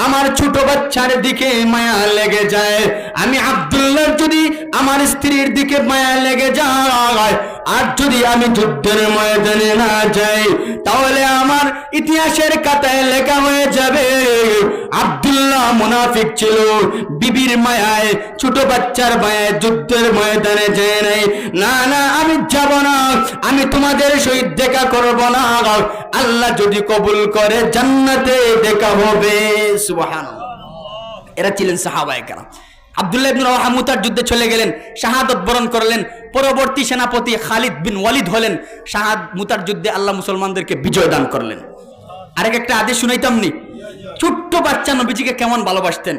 আমার ছোট বাচ্চার দিকে মায়া লেগে যায়, আমি আব্দুল্লাহর যদি আমার স্ত্রীর দিকে মায়া লেগে যায়, আর যদি আমি যুদ্ধের ময়দানে না যাই, তাহলে আমার ইতিহাসের খাতায় লেখা হয়ে যাবে আব্দুল্লাহ মুনাফিক ছিল, বিবির মায়ায়, ছোট বাচ্চার মায়ায় যুদ্ধের ময়দানে যায় নাই। না না, আমি যাব না, আমি তোমাদের সহিত দেখা করব না। আল্লাহ যদি কবুল করে জান্নাতে দেখা হবে। সুবহানাল্লাহ। এরা ছিলেন সাহাবায়ে কেরাম। আব্দুল্লাহ ইবনে রাওয়াহা মুতার যুদ্ধে চলে গেলেন, শাহাদত বরণ করলেন। পরবর্তী সেনাপতি খালিদ বিন ওয়ালিদ হলেন। মুতার যুদ্ধে আল্লাহ মুসলমানদেরকে বিজয় দান করলেন। আরেক একটা আদেশ শুনাইতাম নি, ছোট্ট বাচ্চা নবীজিকে কেমন ভালোবাসতেন।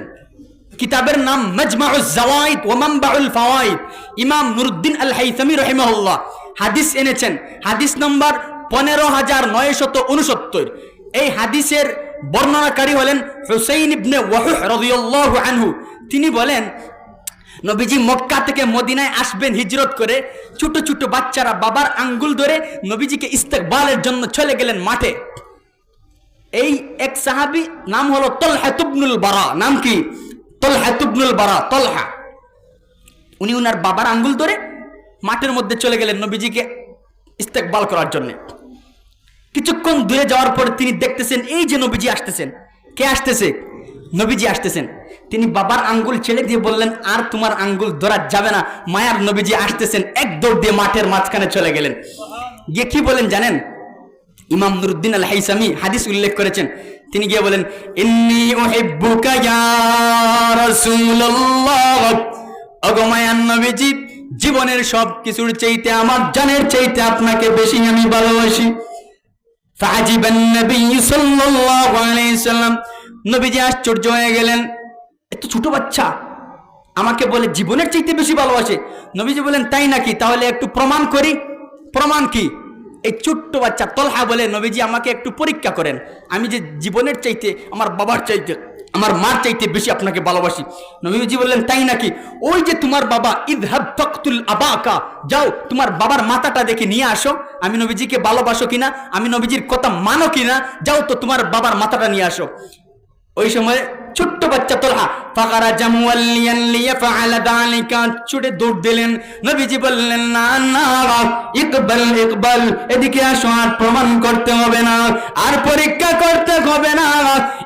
কিতাবের নাম মাজমাউজ জাওয়াইদ ওয়া মানবাউল ফাওয়াইদ। ইমাম নুরউদ্দিন আল হাইসামি রাহিমাহুল্লাহ হাদিস এনেছেন, হাদিস নাম্বার 15969। এই হাদিসের বর্ণনাকারী হলেন হুসাইন ইবনে ওয়াহুহ রাদিয়াল্লাহু আনহু। তিনি বলেন, নবীজি মক্কা থেকে মদিনায় আসবেন হিজরত করে, ছোট ছোট বাচ্চারা বাবার আঙ্গুল ধরে নবীজিকে ইস্তেকবালের জন্য চলে গেলেন মাঠে। এই এক সাহাবী, নাম হলো তলহা ইবনুল বারা। নাম কি? তলহা ইবনুল বারা, তলহা। উনি উনার বাবার আঙ্গুল ধরে মাঠের মধ্যে চলে গেলেন নবীজিকে ইস্তেকবাল করার জন্য। কিছুক্ষণ দূরে যাওয়ার পর তিনি দেখতেছেন এই যে নবীজি আসতেছেন। কে আসতেছে? নবীজি আসতেছেন। তিনি বাবার আঙ্গুল ছেড়ে দিয়ে বললেন, আর তোমার আঙ্গুল ধরা যাবে না, মায়ার নবীজি আসতেছেন। এক দৌড় দিয়ে মাঠের মাঝখানে চলে গেলেন। গিয়ে কি বলেন জানেন? ইমাম নুরউদ্দিন আল হাইসামি হাদিস উল্লেখ করেছেন। তিনি গিয়ে বলেন, ইন্নী উহিব্বুকা ইয়া রাসূলুল্লাহ, ওগো মায়ার নবীজি, জীবনের সব কিছুর চাইতে, আমার জানের চাইতে আপনাকে বেশি আমি ভালোবাসি। ফাজিবান নবী সাল্লাল্লাহু আলাইহি সাল্লাম, নবীজি আশ্চর্য হয়ে গেলেন, এত ছোট বাচ্চা আমাকে বলে জীবনের চাইতে বেশি ভালোবাসে। নবীজি বলেন, তাই নাকি? তাহলে একটু প্রমাণ করি। প্রমাণ কি? এই ছোট্ট বাচ্চা তলহা বলে, নবীজি আমাকে একটু পরীক্ষা করেন, আমি যে জীবনের চাইতে, আমার বাবার চাইতে, আমার মার চাইতে বেশি আপনাকে ভালোবাসি। নবীজি বললেন, তাই নাকি? ওই যে তোমার বাবা, ইযহাব ফাকতুল আবাকা, যাও তোমার বাবার মাথাটা দেখে নিয়ে আসো, আমি নবীজিকে ভালোবাসো কিনা, আমি নবীজির কথা মানো কিনা, যাও তো তোমার বাবার মাথাটা নিয়ে আসো। ওই সময় ছোট্ট বাচ্চা তলহা ফাকারা জামওয়ালিয়ান লিয়াফআলা যালিকা, ছুটে দৌড় দিলেন। নবীজি বললেন, না না, ইকবাল ইকবাল, এদিকে আসো, আর প্রমাণ করতে হবে না, আর পরীক্ষা করতে হবে না।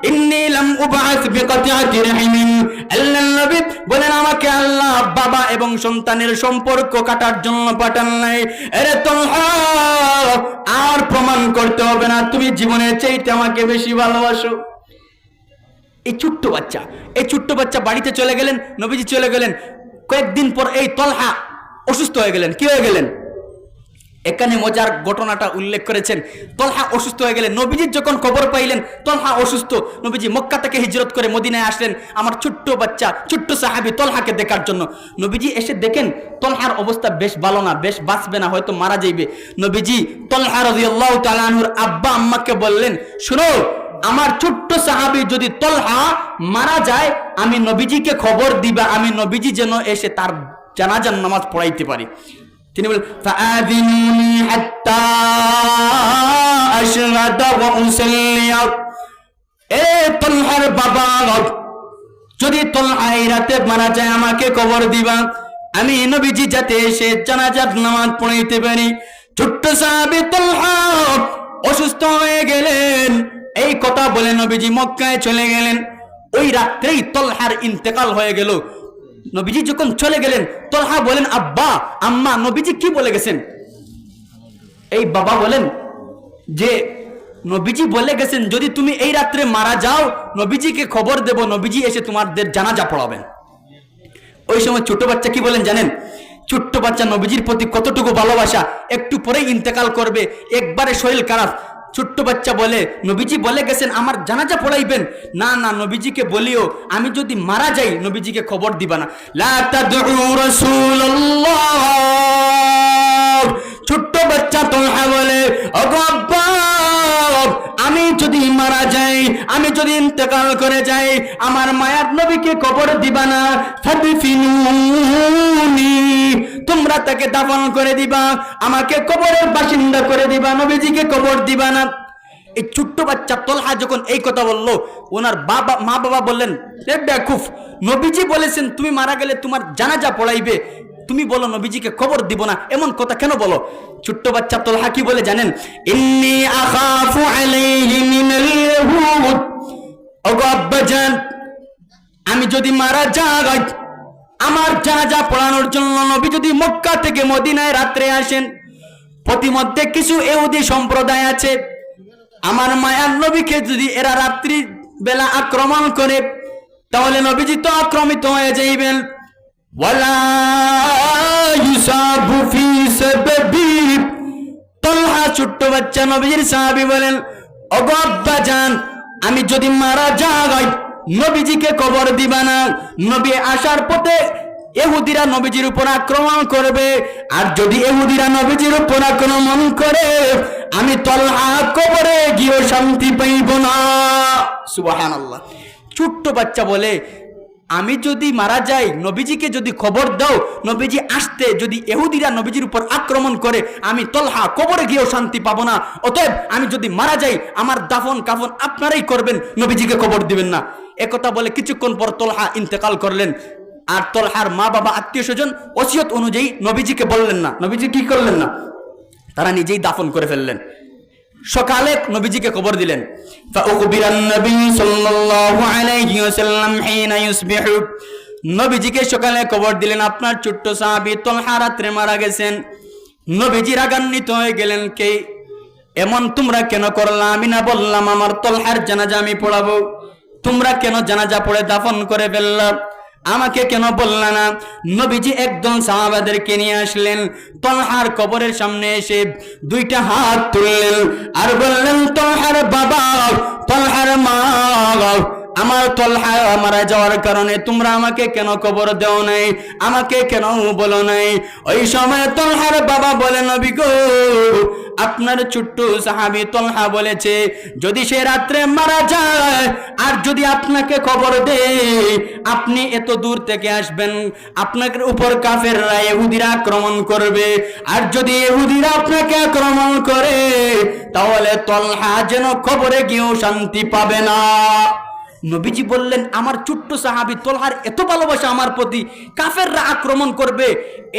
ইন্নী লাম উবআস বিকাতিআতি রাহিমিন, আল্লাহর নবী বলেন, আমাকে আল্লাহ বাবা এবং সন্তানের সম্পর্ক কাটার জন্য পাঠান নাই। আরে তলহা, আর প্রমাণ করতে হবে না, তুমি জীবনের চাইতে আমাকে বেশি ভালোবাসো। এই ছোট্ট বাচ্চা বাড়িতে চলে গেলেন, নবীজি চলে গেলেন। কয়েকদিন পর এই তলহা অসুস্থ হয়ে গেলেন। কি হয়ে গেলেন? এখানে মজার ঘটনাটা উল্লেখ করেছেন। তলহা অসুস্থ হয়ে গেলেন। নবীজি যখন খবর পাইলেন তলহা অসুস্থ, নবীজি মক্কা থেকে হিজরত করে মদিনায় আসলেন আমার ছোট্ট বাচ্চা, ছোট্ট সাহাবী তলহাকে দেখার জন্য। নবীজি এসে দেখেন তলহার অবস্থা বেশ ভালো না, বেশ বাঁচবে না, হয়তো মারা যাইবে। নবীজি তলহা রাদিয়াল্লাহু তাআলা আনহুর আব্বা আম্মাকে বললেন, শুনো, আমার ছোট্ট সাহাবী যদি তলহা মারা যায়, আমি নবীজিকে খবর দিবা, আমি নবীজি যেন এসে তার জানাজার নামাজ পড়াইতে পারি। তিনি বলেন, ফাআযিনুনি হাত্তা আশহাদা ওয়া উসাল্লিয়া, এ তলহার বাবা, যদি তলহা এই রাতে মারা যায় আমাকে খবর দিবা, আমি নবীজি যাতে এসে জানাজার নামাজ পড়াইতে পারি। ছোট্ট সাহাবী তলহা অসুস্থ হয়ে গেলেন। এই কথা বলে নবীজি মক্কায় চলে গেলেন। ওই রাত্রেই তলহার ইন্তেকাল হয়ে গেল। নবীজি যখন চলে গেলেন, তলহা বলেন, আব্বা আম্মা, নবীজি কি বলে গেছেন? এই বাবা বলেন যে নবীজি বলে গেছেন, যদি তুমি এই রাত্রে মারা যাও, নবীজিকে খবর দেব, নবীজি এসে তোমাদের জানাজা পড়াবেন। ওই সময় ছোট বাচ্চা কি বলেন জানেন? ছোট্ট বাচ্চা নবীজির প্রতি কতটুকু ভালোবাসা, একটু পরেই ইন্তেকাল করবে, একবারে শরীর খারাপ। ছোট্ট বাচ্চা বলে, নবীজি বলে গেছেন আমার জানাজা পড়াইবেন। না না, নবীজিকে বলিও আমি যদি মারা যাই নবীজিকে খবর দিবা না। লা তাদউ রাসূলুল্লাহ, ছোট্ট বাচ্চা তলহা বলে, ওগো আব্বা, আমি যদি মারা যাই, আমি যদি ইন্তেকাল করে যাই, আমার মায়ার নবীকে কবর দিবা না, ফাদফিনুনি, তোমরা তাকে দাফন করে দিবা, আমাকে কবরের বাসিন্দা করে দিবা, নবীজিকে কবর দিবা না। এই ছোট্ট বাচ্চা তলহা যখন এই কথা বললো, ওনার মা বাবা বললেন, এ বেকুফ, নবীজি বলেছেন তুমি মারা গেলে তোমার জানাজা পড়াইবে, তুমি বলো নবীজিকে খবর দিব না, এমন কথা কেন বলো? ছোট্ট বাচ্চা তলহা কি বলে জানেন? ইন্নী আখাফু আলাইহি মিনাল ইয়াহুদ, ওগো আব্বাজান, আমি যদি মারা যাই, আমার জানাজা পড়ানোর জন্য নবী যদি মক্কা থেকে মদিনায় রাত্রে আসেন, প্রতিমধ্যে কিছু ইহুদি সম্প্রদায় আছে, আমার মায়ার নবীকে যদি এরা রাত্রি বেলা আক্রমণ করে, তাহলে নবীজি তো আক্রমিত হয়ে যাইবেন। ওয়ালা ইউসাবু ফি সাবাবি, তলহা ছোট্ট বাচ্চা নবীজির সাহাবী বলেন, ওগো আব্বাজান, আমি যদি মারা যাই, নবীজিকে কবর দিবা না, নবী আসার পথে ইহুদিরা নবীজির উপর আক্রমণ করবে, আর যদি ইহুদিরা নবীজির উপর আক্রমণ করে, আমি তলহা কবরে গিয়ে শান্তি পাইব না। সুবহানাল্লাহ। ছোট্ট বাচ্চা বলে, আমি যদি মারা যাই, নবীজিকে যদি খবর দাও, নবীজি আসতে যদি ইহুদিরা নবীজির উপর আক্রমণ করে, আমি তলহা কবরে গিয়েও শান্তি পাবো না, অতএব আমি যদি মারা যাই, আমার দাফন কাফন আপনারাই করবেন, নবীজিকে খবর দিবেন না। একথা বলে কিছুক্ষণ পর তলহা ইন্তেকাল করলেন। আর তলহার মা বাবা আত্মীয় স্বজন ওসিয়ত অনুযায়ী নবীজিকে বললেন না, নবীজি কি করলেন না, তারা নিজেই দাফন করে ফেললেন। সকালে নবীজিকে খবর দিলেন, ফাউখবিরান নবী সাল্লাল্লাহু আলাইহি ওয়াসাল্লাম হিনা ইউসবিহু, নবীজিকে সকালে খবর দিলেন আপনার ছোট্ট সাহাবী তলহা রাত্রে মারা গেছেন। নবীজি রাগান্বিত হয়ে গেলেন, কে এমন তোমরা কেন করলা? আমি না বললাম আমার তলহার জানাজা আমি পড়াবো, তোমরা কেন জানাজা পড়ে দাফন করে ফেললা? আমাকে কেন বললা না? নবীজি একদল সাহাবাদেরকে নিয়ে আসলেন, তলহার কবরের সামনে এসে দুইটা হাত তুললেন আর বললেন, তলহার বাবা, তলহার মা, আমার তলহা মারা যাওয়ার কারণে তোমরা আমাকে কেন কবর দেও নাই, আমাকে কেন বলো নাই? ওই সময় তলহার বাবা বলে, নবী গো, আপনার ছোট্ট সাহাবী তলহা বলেছে যদি সে রাত্রে মারা যায় আর যদি আপনাকে খবর দেয়, আপনি এত দূর থেকে আসবেন, আপনাকে উপর কাফেররা ইহুদিরা আক্রমণ করবে, আর যদি ইহুদিরা আপনাকে আক্রমণ করে, তাহলে তলহা যেন খবরে গিয়েও শান্তি পাবে না। নবীজি বললেন, আমার ছোট্ট সাহাবী তলহার এত ভালোবাসা আমার প্রতি, কাফেররা আক্রমণ করবে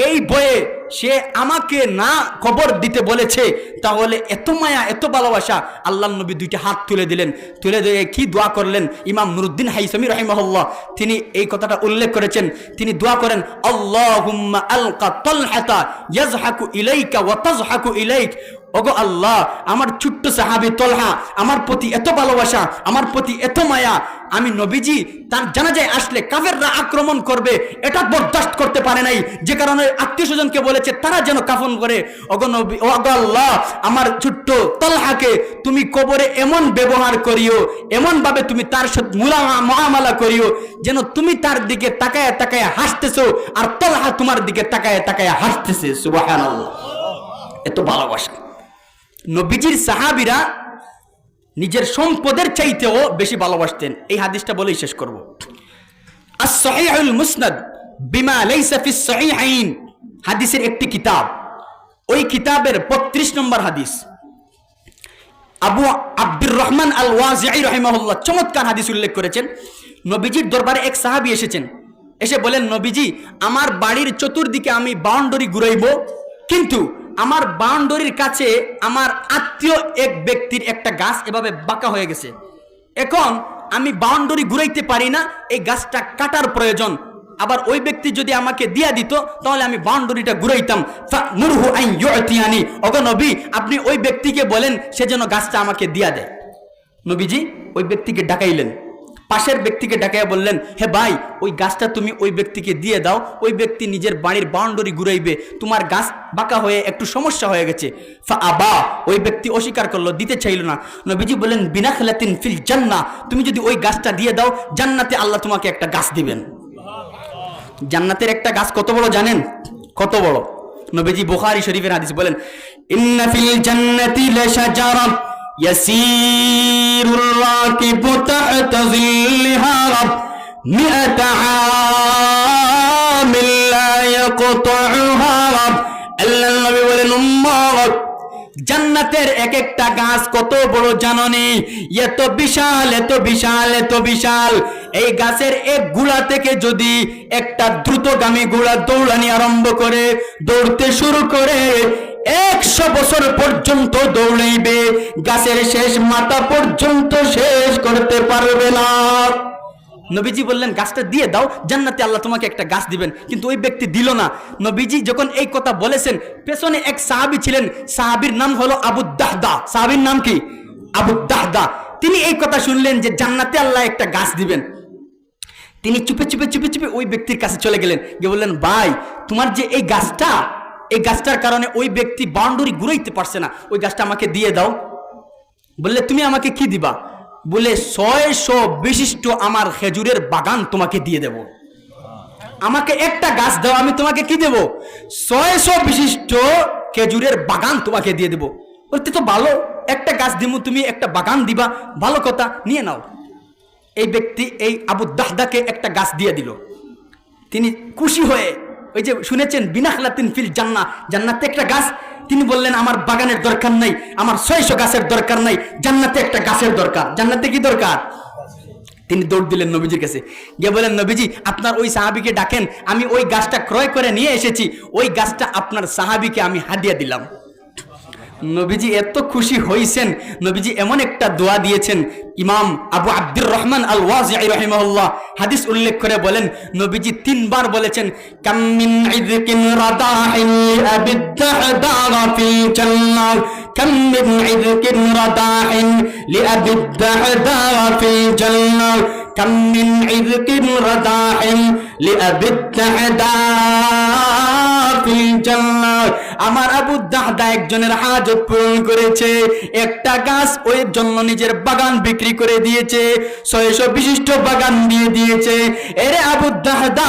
এই ভয়ে সে আমাকে না খবর দিতে বলেছে, তাহলে এত মায়া এত ভালোবাসা। আল্লাহর নবী দুইটা হাত তুলে দিলেন, তুলে দিয়ে কি দোয়া করলেন? ইমাম নুরউদ্দিন হাইসামি রাহিমাহুল্লাহ তিনি এই কথাটা উল্লেখ করেছেন। তিনি দোয়া করেন, আল্লাহুম্মা আলকা তালহাতা ইয়াজহাকু ইলাইকা ওয়া তাজহাকু ইলাইক, ওগো আল্লাহ, আমার ছোট্ট সাহাবী তলহা আমার প্রতি এত ভালোবাসা, আমার প্রতি এত মায়া, আমি নবীজি তার জানাজায় আসলে কাফেররা আক্রমণ করবে এটা বরদাস্ত করতে পারে নাই, যে কারণে আত্মীয় স্বজনকে বলেছে তারা যেন কাফন করে। ওগো নবী, ওগো আল্লাহ, আমার ছোট্ট তলহাকে তুমি কবরে এমন ব্যবহার করিও, এমন ভাবে তুমি তার সাথে মুআমালা করিও যেন তুমি তার দিকে তাকায় তাকায় হাসতেছো আর তলহা তোমার দিকে তাকায় তাকায় হাসতেছে। সুবহানাল্লাহ। এত ভালোবাসা। নবীজির সাহাবীরা নিজের সম্পদের চাইতেও বেশি ভালোবাসতেন। এই হাদিসটা বলেই শেষ করব। আস-সহিহুল মুসনাদ বিমা লাইসা ফিস সহিহাইন হাদিসের একটি কিতাব, ওই কিতাবের 35 নম্বর হাদিস। আবু আব্দুর রহমান আল ওয়াজিঈ রাহিমাহুল্লাহ চমৎকার হাদিস উল্লেখ করেছেন। নবীজির দরবারে এক সাহাবী এসেছেন, এসে বলেন, নবীজি, আমার বাড়ির চতুর্দিকে আমি বাউন্ডারি ঘুরাইব, কিন্তু আমার বাউন্ডারির কাছে আমার আত্মীয় এক ব্যক্তির একটা গাছ এভাবে বাঁকা হয়ে গেছে, এখন আমি বাউন্ডারি ঘুরাইতে পারি না, এই গাছটা কাটার প্রয়োজন। আবার ওই ব্যক্তি যদি আমাকে দিয়া দিত তাহলে আমি বাউন্ডারিটা ঘুরাইতাম। ফামুরহু আন ইউতিয়ানি, ওগো নবী, আপনি ওই ব্যক্তিকে বলেন সে যেন গাছটা আমাকে দিয়া দেয়। নবীজি ওই ব্যক্তিকে ডাকাইলেন, পাশের ব্যক্তিকে ডাকাইয়া বললেন, হে ভাই, ওই গাছটা তুমি ওই ব্যক্তিকে দিয়ে দাও, ওই ব্যক্তি নিজের বাড়ির বাউন্ডারি ঘুরাইবে, তোমার গাছ বাঁকা হয়ে একটু সমস্যা হয়ে গেছে। ফাআবা, ওই ব্যক্তি অস্বীকার করলো, দিতে চাইল না। নবীজি বললেন, বিনাখলাতিন ফিল জান্নাহ, তুমি যদি ওই গাছটা দিয়ে দাও, জান্নাতে আল্লাহ তোমাকে একটা গাছ দিবেন। জান্নাতের একটা গাছ কত বড় জানেন? কত বড়? নবীজি বুখারী শরীফের হাদিস বলেন, ইন্না ফিল জান্নাতি লাশাজারা ইয়াসিরুর রাকিবু তাহতা যিল্লিহা মিআতা আমিল লা ইয়াকতাউহা। আল্লাহর নবী বলেন, উম্মত, জান্নাতের এক একটা গাছ কত বড় জাননি, এত বিশাল, এত বিশাল, এত বিশাল। এই গাছের এক গুড়া থেকে যদি একটা দ্রুতগামী ঘোড়া দৌড়ানি আরম্ভ করে, দৌড়তে শুরু করে, 100 বছর পর্যন্ত দৌড়াইবে, গাছের শেষ মাথা পর্যন্ত শেষ করতে পারবে না। নবীজি বললেন, গাছটা দিয়ে দাও, জান্নাতে আল্লাহ তোমাকে একটা গাছ দিবেন। কিন্তু ওই ব্যক্তি দিল না। নবীজি যখন এই কথা বলেছেন, পেছনে এক সাহাবী ছিলেন, সাহাবীর নাম হলো আবু দাহদা। সাহাবীর নাম কি? আবু দাহদা। তিনি এই কথা শুনলেন যে জান্নাতে আল্লাহ একটা গাছ দিবেন। তিনি চুপে চুপে চুপে চুপে ওই ব্যক্তির কাছে চলে গেলেন, গিয়ে বললেন, ভাই, তোমার যে এই গাছটা, এই গাছটার কারণে ওই ব্যক্তি বাউন্ডারি ঘুরাইতে পারছে না, ওই গাছটা আমাকে দিয়ে দাও। বললে, তুমি আমাকে কি দিবা? বলে, 600 বিশিষ্ট আমার খেজুরের বাগান তোমাকে দিয়ে দেব। আমাকে একটা গাছ দাও, আমি তোমাকে কি দেব? 600 বিশিষ্ট খেজুরের বাগান তোমাকে দিয়ে দেব। বলতে তো ভালো, একটা গাছ দিব, তুমি একটা বাগান দিবা, ভালো কথা, নিয়ে নাও। এই ব্যক্তি এই আবু দাহদাকে একটা গাছ দিয়ে দিল। তিনি খুশি হয়ে, ওই যে শুনেছেন বিনাখলাতিন ফিল জান্নাহ, জান্নাতে একটা গাছ। তিনি বললেন, আমার বাগানের দরকার নাই, আমার 600 গাছের দরকার নাই, জান্নাতে একটা গাছের দরকার। জান্নাতে কি দরকার? তিনি দৌড় দিলেন নবীজির কাছে, গিয়ে বলেন, নবীজি, আপনার ওই সাহাবীকে ডাকেন, আমি ওই গাছটা ক্রয় করে নিয়ে এসেছি, ওই গাছটা আপনার সাহাবীকে আমি হাদিয়া দিলাম। নবীজি এত খুশি হয়েছেন, নবীজি এমন একটা দোয়া দিয়েছেন। ইমাম আবু আব্দুর রহমান আল ওয়াজিঈ রাহিমাহুল্লাহ হাদিস উল্লেখ করে বলেন, নবীজি 3 বার বলেছেন, কাম মিন ইযকিন রাদাহিন লিআবিদ দাহদা ফিল জান্নাহ, কাম মিন ইযকিন রাদাহিন লিআবিদ দাহদা ফিল জান্নাহ, কাম মিন ইযকিন রাদাহিন লিআবিদ দাহদা ফিল জান্নাহ। আমার আবু দাহদা একজনের হাজত পূরণ করেছে, একটা গাছ ওই জন্য নিজের বাগান বিক্রি করে দিয়েছে, 600 বিশিষ্ট বাগান দিয়ে দিয়েছে। এরে আবু দাহদা,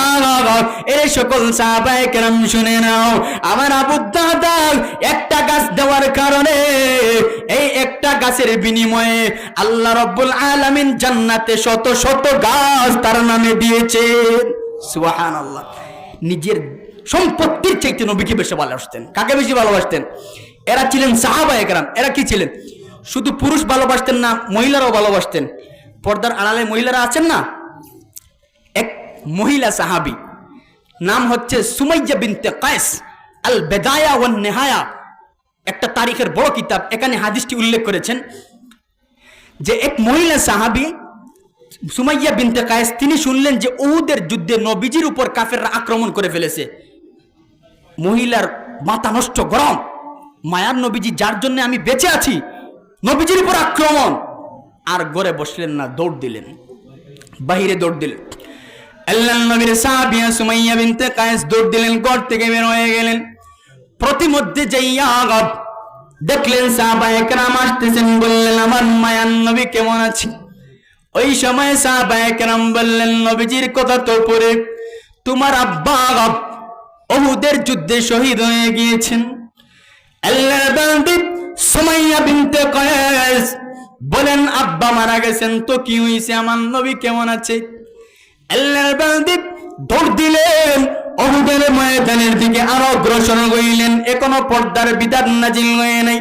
এরে সকল সাহাবায়ে কেরাম শুনে নাও, আমার আবু দাহদা একটা গাছ দেওয়ার কারণে, এই একটা গাছের বিনিময়ে আল্লাহ রাব্বুল আলামিন জান্নাতে শত শত গাছ তার নামে দিয়েছে। সুবহানাল্লাহ। নিজের সম্পত্তির চাইতে নবীকে বেশি ভালোবাসতেন। কাকে বেশি ভালোবাসতেন? এরা ছিলেন সাহাবায়ে কেরাম। এরা কি ছিলেন? শুধু পুরুষ ভালোবাসতেন না, মহিলারাও ভালোবাসতেন। পর্দার আড়ালে মহিলারা আছেন না, এক মহিলা সাহাবী, নাম হচ্ছে সুমাইয়া বিনতে কায়েস, আল বেদায়া ওয়ান নেহায়া, একটা তারিখের বড় কিতাব, এখানে হাদিসটি উল্লেখ করেছেন যে এক মহিলা সাহাবী সুমাইয়া বিনতে কায়েস, তিনি শুনলেন যে উহুদের যুদ্ধে নবীজির উপর কাফেররা আক্রমণ করে ফেলেছে। মহিলার মাথা নষ্ট, গরম, মায়ার নবীজি যার জন্য আমি বেঁচে আছি, নবীজির উপর আক্রমণ। আর ঘরে বসলেন না, দৌড় দিলেন, বাহিরে দৌড় দিলেন। আল্লাহর নবীর সাহাবিয়া সুমাইয়া বিনতে কায়েস দৌড় দিলেন, ঘর থেকে বের হয়ে গেলেন। প্রতিমধ্যে যাইয়া দেখলেন সাহাবায়ে কেরাম আসতেছেন, বললেন, আমার মায়ার নবী কেমন আছে? ওই সময় সাহাবায়ে কেরাম বললেন, নবীজির কথা তো পরে, তোমার আব্বা উহুদের যুদ্ধে শহীদ হয়ে গিয়েছেন। আল্লাহর বান্দী সুমাইয়া বিনতে কায়েস বলেন, আব্বা মারা গেছেন তো কি হইছে, আমার নবী কেমন আছে? আল্লাহর বান্দী দৌড় দিলেন, উহুদের ময়দানের দিকে আরো অগ্রসর হইলেন। এখনো পর্দার বিধান নাজিল হয়ে নাই।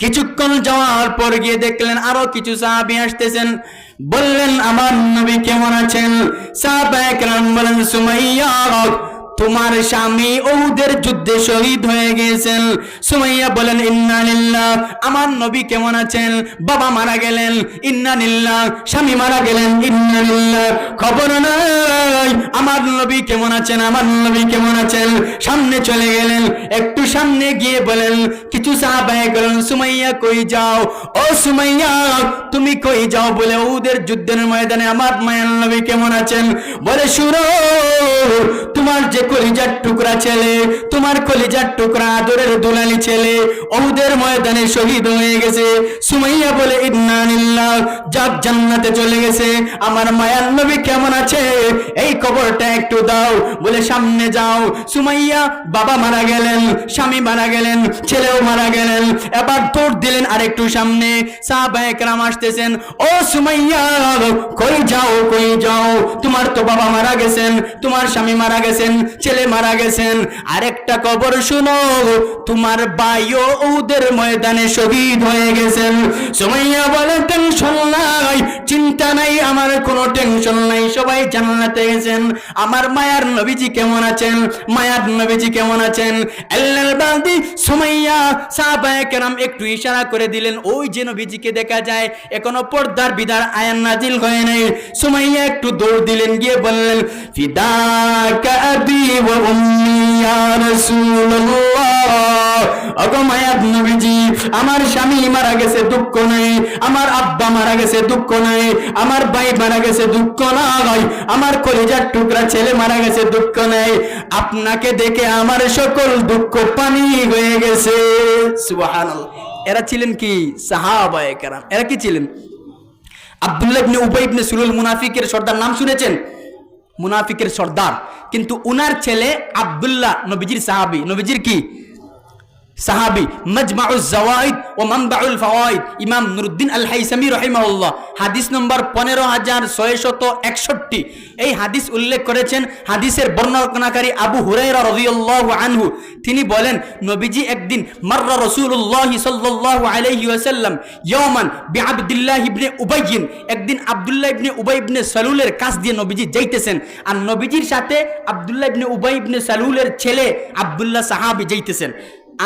কিছুক্ষণ যাওয়ার পর গিয়ে দেখলেন আরো কিছু সাহাবী আসতেছেন, বললেন, আমার নবী কেমন আছেন? সাহাবায়ে কেরাম বলেন, সুমাইয়া, তোমার স্বামী উহুদের যুদ্ধে শহীদ হয়ে গিয়েছেন। সুমাইয়া বলেন, ইন্না লিল্লাহ। আমার নবী কেমন আছেন? বাবা মারা গেলেন, ইন্না লিল্লাহ। স্বামী মারা গেলেন, ইন্না লিল্লাহ। খবর নাই আমার নবী কেমন আছেন, আমার নবী কেমন আছেন। সামনে চলে গেলেন, একটু সামনে গিয়ে বলেন, কিছু সাহাবায়ে কেরাম, সুমাইয়া কই যাও? ও সুমাইয়া, তুমি কই যাও? বলে, উহুদের যুদ্ধের ময়দানে আমার মায়ের নবী কেমন আছেন? বলে, শুনো, তোমার যে কলিজার টুকরা ছেলে, তোমার কলিজার টুকরা আদরের দুলালি ছেলে উহুদের ময়দানে শহীদ হয়ে গেছে। সুমাইয়া বলে ইন্না লিল্লাহ, যাক জান্নাতে চলে গেছে। আমার মায়ার নবী কেমন আছে, এই কবরটা একটু দাও। বলে সামনে যাও। সুমাইয়া বাবা মারা গেলেন, স্বামী মারা গেলেন, ছেলেও মারা গেলেন, এবার দৌড় দিলেন আরেকটু সামনে। সাহাবায়ে কেরাম আসতেছেন, ও সুমাইয়া কই যাও, কই যাও, তোমার তো বাবা মারা গেছেন, তোমার স্বামী মারা গেছেন, ছেলে মারা গেছেন, আরেকটা খবর শুনো, তোমার ভাইও উহুদের ময়দানে শহীদ হয়ে গেছেন। সুমাইয়া বলে টেনশন নাই, চিন্তা নাই, আমার কোনো টেনশন নাই, সবাই জান্নাতে গেছেন। আমার মায়ার নবীজি কেমন আছেন, মায়ার নবীজি কেমন আছেন? আল্লাহর বান্দি সুমাইয়া সাহাবায়ে কেরাম একটু ইশারা করে দিলেন, ওই যে নবীজিকে দেখা যায়, এখনো পর্দার বিধার আয়াত নাজিল হয় নাই। সুমাইয়া একটু দৌড় দিলেন, গিয়ে বললেন, ফিদাকা আবি ওয়া উম্মি ইয়া রাসূলুল্লাহ, ওগো মায়ার নবীজি, আমার স্বামী মারা গেছে দুঃখ নাই, আমার আব্বা মারা গেছে দুঃখ নাই, আমার ভাই মারা গেছে দুঃখ নাই, আমার কলিজার টুকরা ছেলে মারা গেছে দুঃখ নাই, আপনাকে দেখে আমার সকল দুঃখ পানি হয়ে গেছে। সুবহানাল্লাহ। এরা ছিলেন কি? সাহাবায়ে কেরাম। এরা কি ছিলেন? আব্দুল্লাহ ইবনে উবাই ইবনে সুলুল, মুনাফিকের সর্দার, নাম শুনেছেন? মুনাফিকের সর্দার, কিন্তু উনার ছেলে আব্দুল্লাহ নবীজির সাহাবী, নবীজির কি সাহাবী। মাজমাউজ জাওয়াইদ ও মানবাউল ফাওয়াইদ, ইমাম নুরউদ্দিন আল হাইসামি রাহিমাহুল্লাহ, হাদিস নম্বর 15661, এই হাদিস উল্লেখ করেছেন। হাদিসের বর্ণনাকারী আবু হুরায়রা রাদিয়াল্লাহু আনহু, তিনি বলেন, নবীজি একদিন মাররা রাসূলুল্লাহ সাল্লাল্লাহু আলাইহি ওয়াসাল্লাম ইয়াওমান বিআবদুল্লাহ ইবনে উবাই, একদিন আব্দুল্লাহ ইবনে উবাই ইবনে সালুলের কাছ দিয়ে নবীজি যাইতেছেন, আর নবীজির সাথে আব্দুল্লাহ ইবনে উবাই ইবনে সালুলের ছেলে আব্দুল্লাহ সাহাবী যাইতেছেন।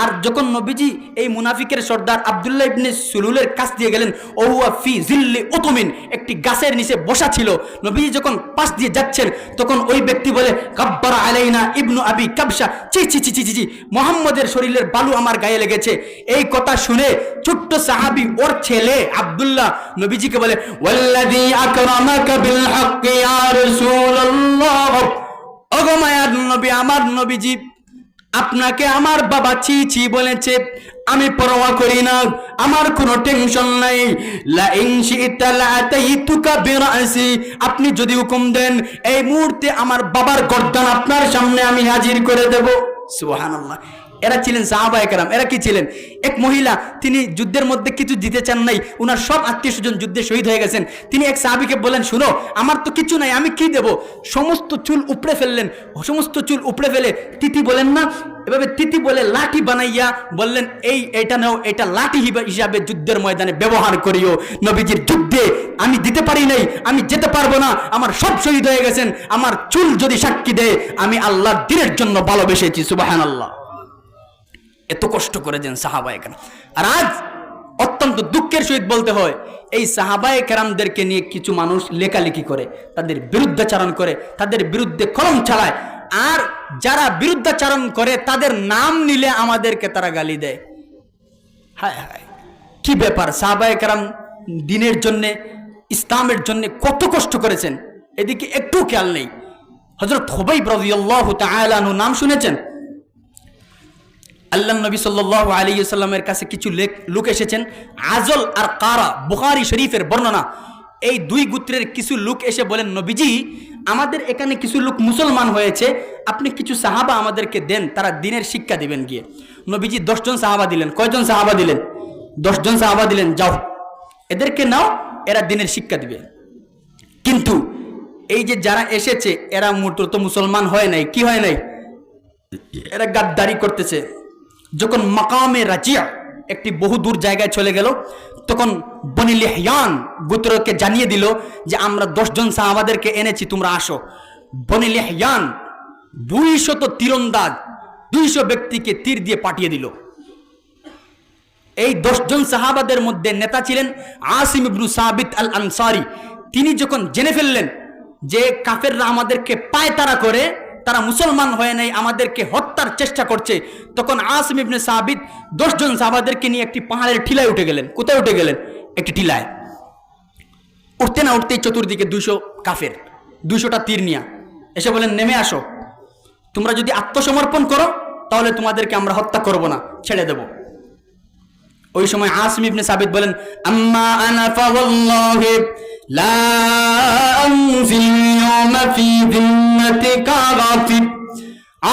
আর যখন নবীজি এই মুনাফিকের সর্দার আব্দুল্লাহ ইবনে সুলুলের কাছ দিয়ে গেলেন, ওহুয়া ফি জিল্লি উতুমিন, একটি গাছের নিচে বসা ছিল। নবীজি যখন পাশ দিয়ে যাচ্ছেন, তখন ওই ব্যক্তি বলে, কাব্বারা আলাইনা ইবনু আবি কাবশা, চি চি চি চি চি, মুহাম্মদের শরীরের বালু আমার গায়ে লেগেছে। এই কথা শুনে ছোট্ট সাহাবী, ওর ছেলে আব্দুল্লাহ, নবীজিকে বলে, ওয়াল্লাযী আকরামাকা বিল হাক্কি ইয়া রাসূলুল্লাহ, ওগো মায়ার নবী, আমার নবীজি, আপনাকে আমার বাবা ছি ছি বলেছে, আমি পরোয়া করি না, আমার কোনো টেনশন নাই। লা ইন শি'তা লা'তাইতুকা বিরাসি, আপনি যদি হুকুম দেন, এই মুহূর্তে আমার বাবার গর্দান আপনার সামনে আমি হাজির করে দেব। সুবহানাল্লাহ। এরা ছিলেন সাহাবায়ে কেরাম। এরা কি ছিলেন? এক মহিলা, তিনি যুদ্ধের মধ্যে কিছু দিতে চান নাই, উনার সব আত্মীয় স্বজন যুদ্ধে শহীদ হয়ে গেছেন। তিনি এক সাহাবীকে বলেন, শুনো, আমার তো কিছু নাই, আমি কি দেব? সমস্ত চুল উপড়ে ফেললেন, সমস্ত চুল উপড়ে ফেলে তিতি বলেন না, এভাবে তিতি বলে লাঠি বানাইয়া বললেন, এইটা নাও, এটা লাঠি হিসাবে যুদ্ধের ময়দানে ব্যবহার করিও। নবীজির যুদ্ধে আমি দিতে পারি নাই, আমি যেতে পারবো না, আমার সব শহীদ হয়ে গেছেন, আমার চুল যদি সাক্ষী দেয় আমি আল্লাহর দ্বীনের জন্য ভালোবেসেছি। সুবহানাল্লাহ। এত কষ্ট করেছেন সাহাবায়ে কেরাম। আর আজ অত্যন্ত দুঃখের সহিত বলতে হয়, এই সাহাবায়ে কেরামদেরকে নিয়ে কিছু মানুষ লেখালেখি করে, তাদের বিরুদ্ধাচারণ করে, তাদের বিরুদ্ধে কলম চালায়, আর যারা বিরুদ্ধাচারণ করে তাদের নাম নিলে আমাদেরকে তারা গালি দেয়। হায় হায়, কি ব্যাপার! সাহাবায়ে কেরাম দ্বীনের জন্য, ইসলামের জন্য কত কষ্ট করেছেন, এদিকে একটু খেয়াল নেই। হযরত খুবাইব রাদিয়াল্লাহু তাআলা আনহু, নাম শুনেছেন? আল্লাহ নবী সাল্লাল্লাহু আলাইহি ওয়াসাল্লামের কাছে কিছু লোক এসেছেন, আজল আর কারা, বুখারী শরীফের বর্ণনা। এই দুই গোত্রের কিছু লোক এসে বলেন, নবীজি, আমাদের এখানে কিছু লোক মুসলমান হয়েছে, আপনি কিছু সাহাবা আমাদেরকে দেন, তারা দ্বীনের শিক্ষা দিবেন। গিয়ে নবীজি 10 জন সাহাবা দিলেন। কয়জন সাহাবা দিলেন? 10 জন সাহাবা দিলেন, যাও এদেরকে নাও, এরা দ্বীনের শিক্ষা দিবে। কিন্তু এই যে যারা এসেছে, এরা মূলত মুসলমান হয় নাই। কি হয় নাই? এরা গাদ্দারি করতেছে। যখন মাকামে রাজিয়া, একটি বহুদূর জায়গায় চলে গেল, তখন বনি লিহয়ান গোত্রকে জানিয়ে দিল যে আমরা 10 জন সাহাবাদেরকে এনেছি, তোমরা আসো। বনি লিহয়ান 200 তীরন্দাজ 200 ব্যক্তিকে তীর দিয়ে পাঠিয়ে দিল। এই 10 জন সাহাবাদের মধ্যে নেতা ছিলেন আসিম ইবনু সাবিত আল আনসারী। তিনি যখন জেনে ফেললেন যে কাফেররা আমাদেরকে পায়তারা করে, তারা মুসলমান হয়ে নাই, আমাদেরকে হত্যার চেষ্টা করছে, তখন আসিম ইবনে সাবিত 10 জন সাহাবাদেরকে নিয়ে একটি পাহাড়ের টিলায় উঠে গেলেন। কোথায় উঠে গেলেন? একটি টিলায়। উঠতে না উঠতেই চতুর্দিকে 200 কাফের, 200টা তীর নিয়ে এসে বলেন, নেমে আসো। তোমরা যদি আত্মসমর্পণ করো তাহলে তোমাদেরকে আমরা হত্যা করব না, ছেড়ে দেব। ওই সময় আসিম ইবনে সাবিত বলেন, আম্মা আনা ফাওয়াল্লাহি লা আনফিল ইয়াওমা ফি যিম্মাতিকা গাফির।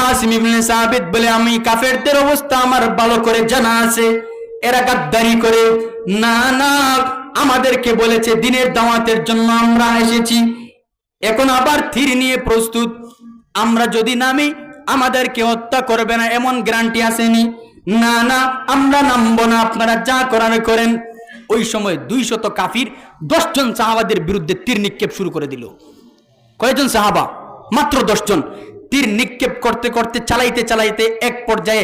আসিম ইবনে সাবিত বলে, আমি কাফেরদের অবস্থা আমার ভালো করে জানা আছে, এরা গাদ্দারি করে, না না আমাদেরকে বলেছে দিনের দাওয়াতের জন্য আমরা এসেছি, এখন আবার তীর নিয়ে প্রস্তুত, আমরা যদি নামি আমাদেরকে হত্যা করবে না এমন গ্যারান্টি আসেনি, না না আমরা নামবো না, আপনারা যা করার করেন। ওই সময় 200 কাফির 10 জন সাহাবাদের বিরুদ্ধে তীর নিক্ষেপ শুরু করে দিল। কয়জন সাহাবা? মাত্র 10 জন। তীর নিক্ষেপ করতে করতে চালাইতে চালাইতে এক পর্যায়ে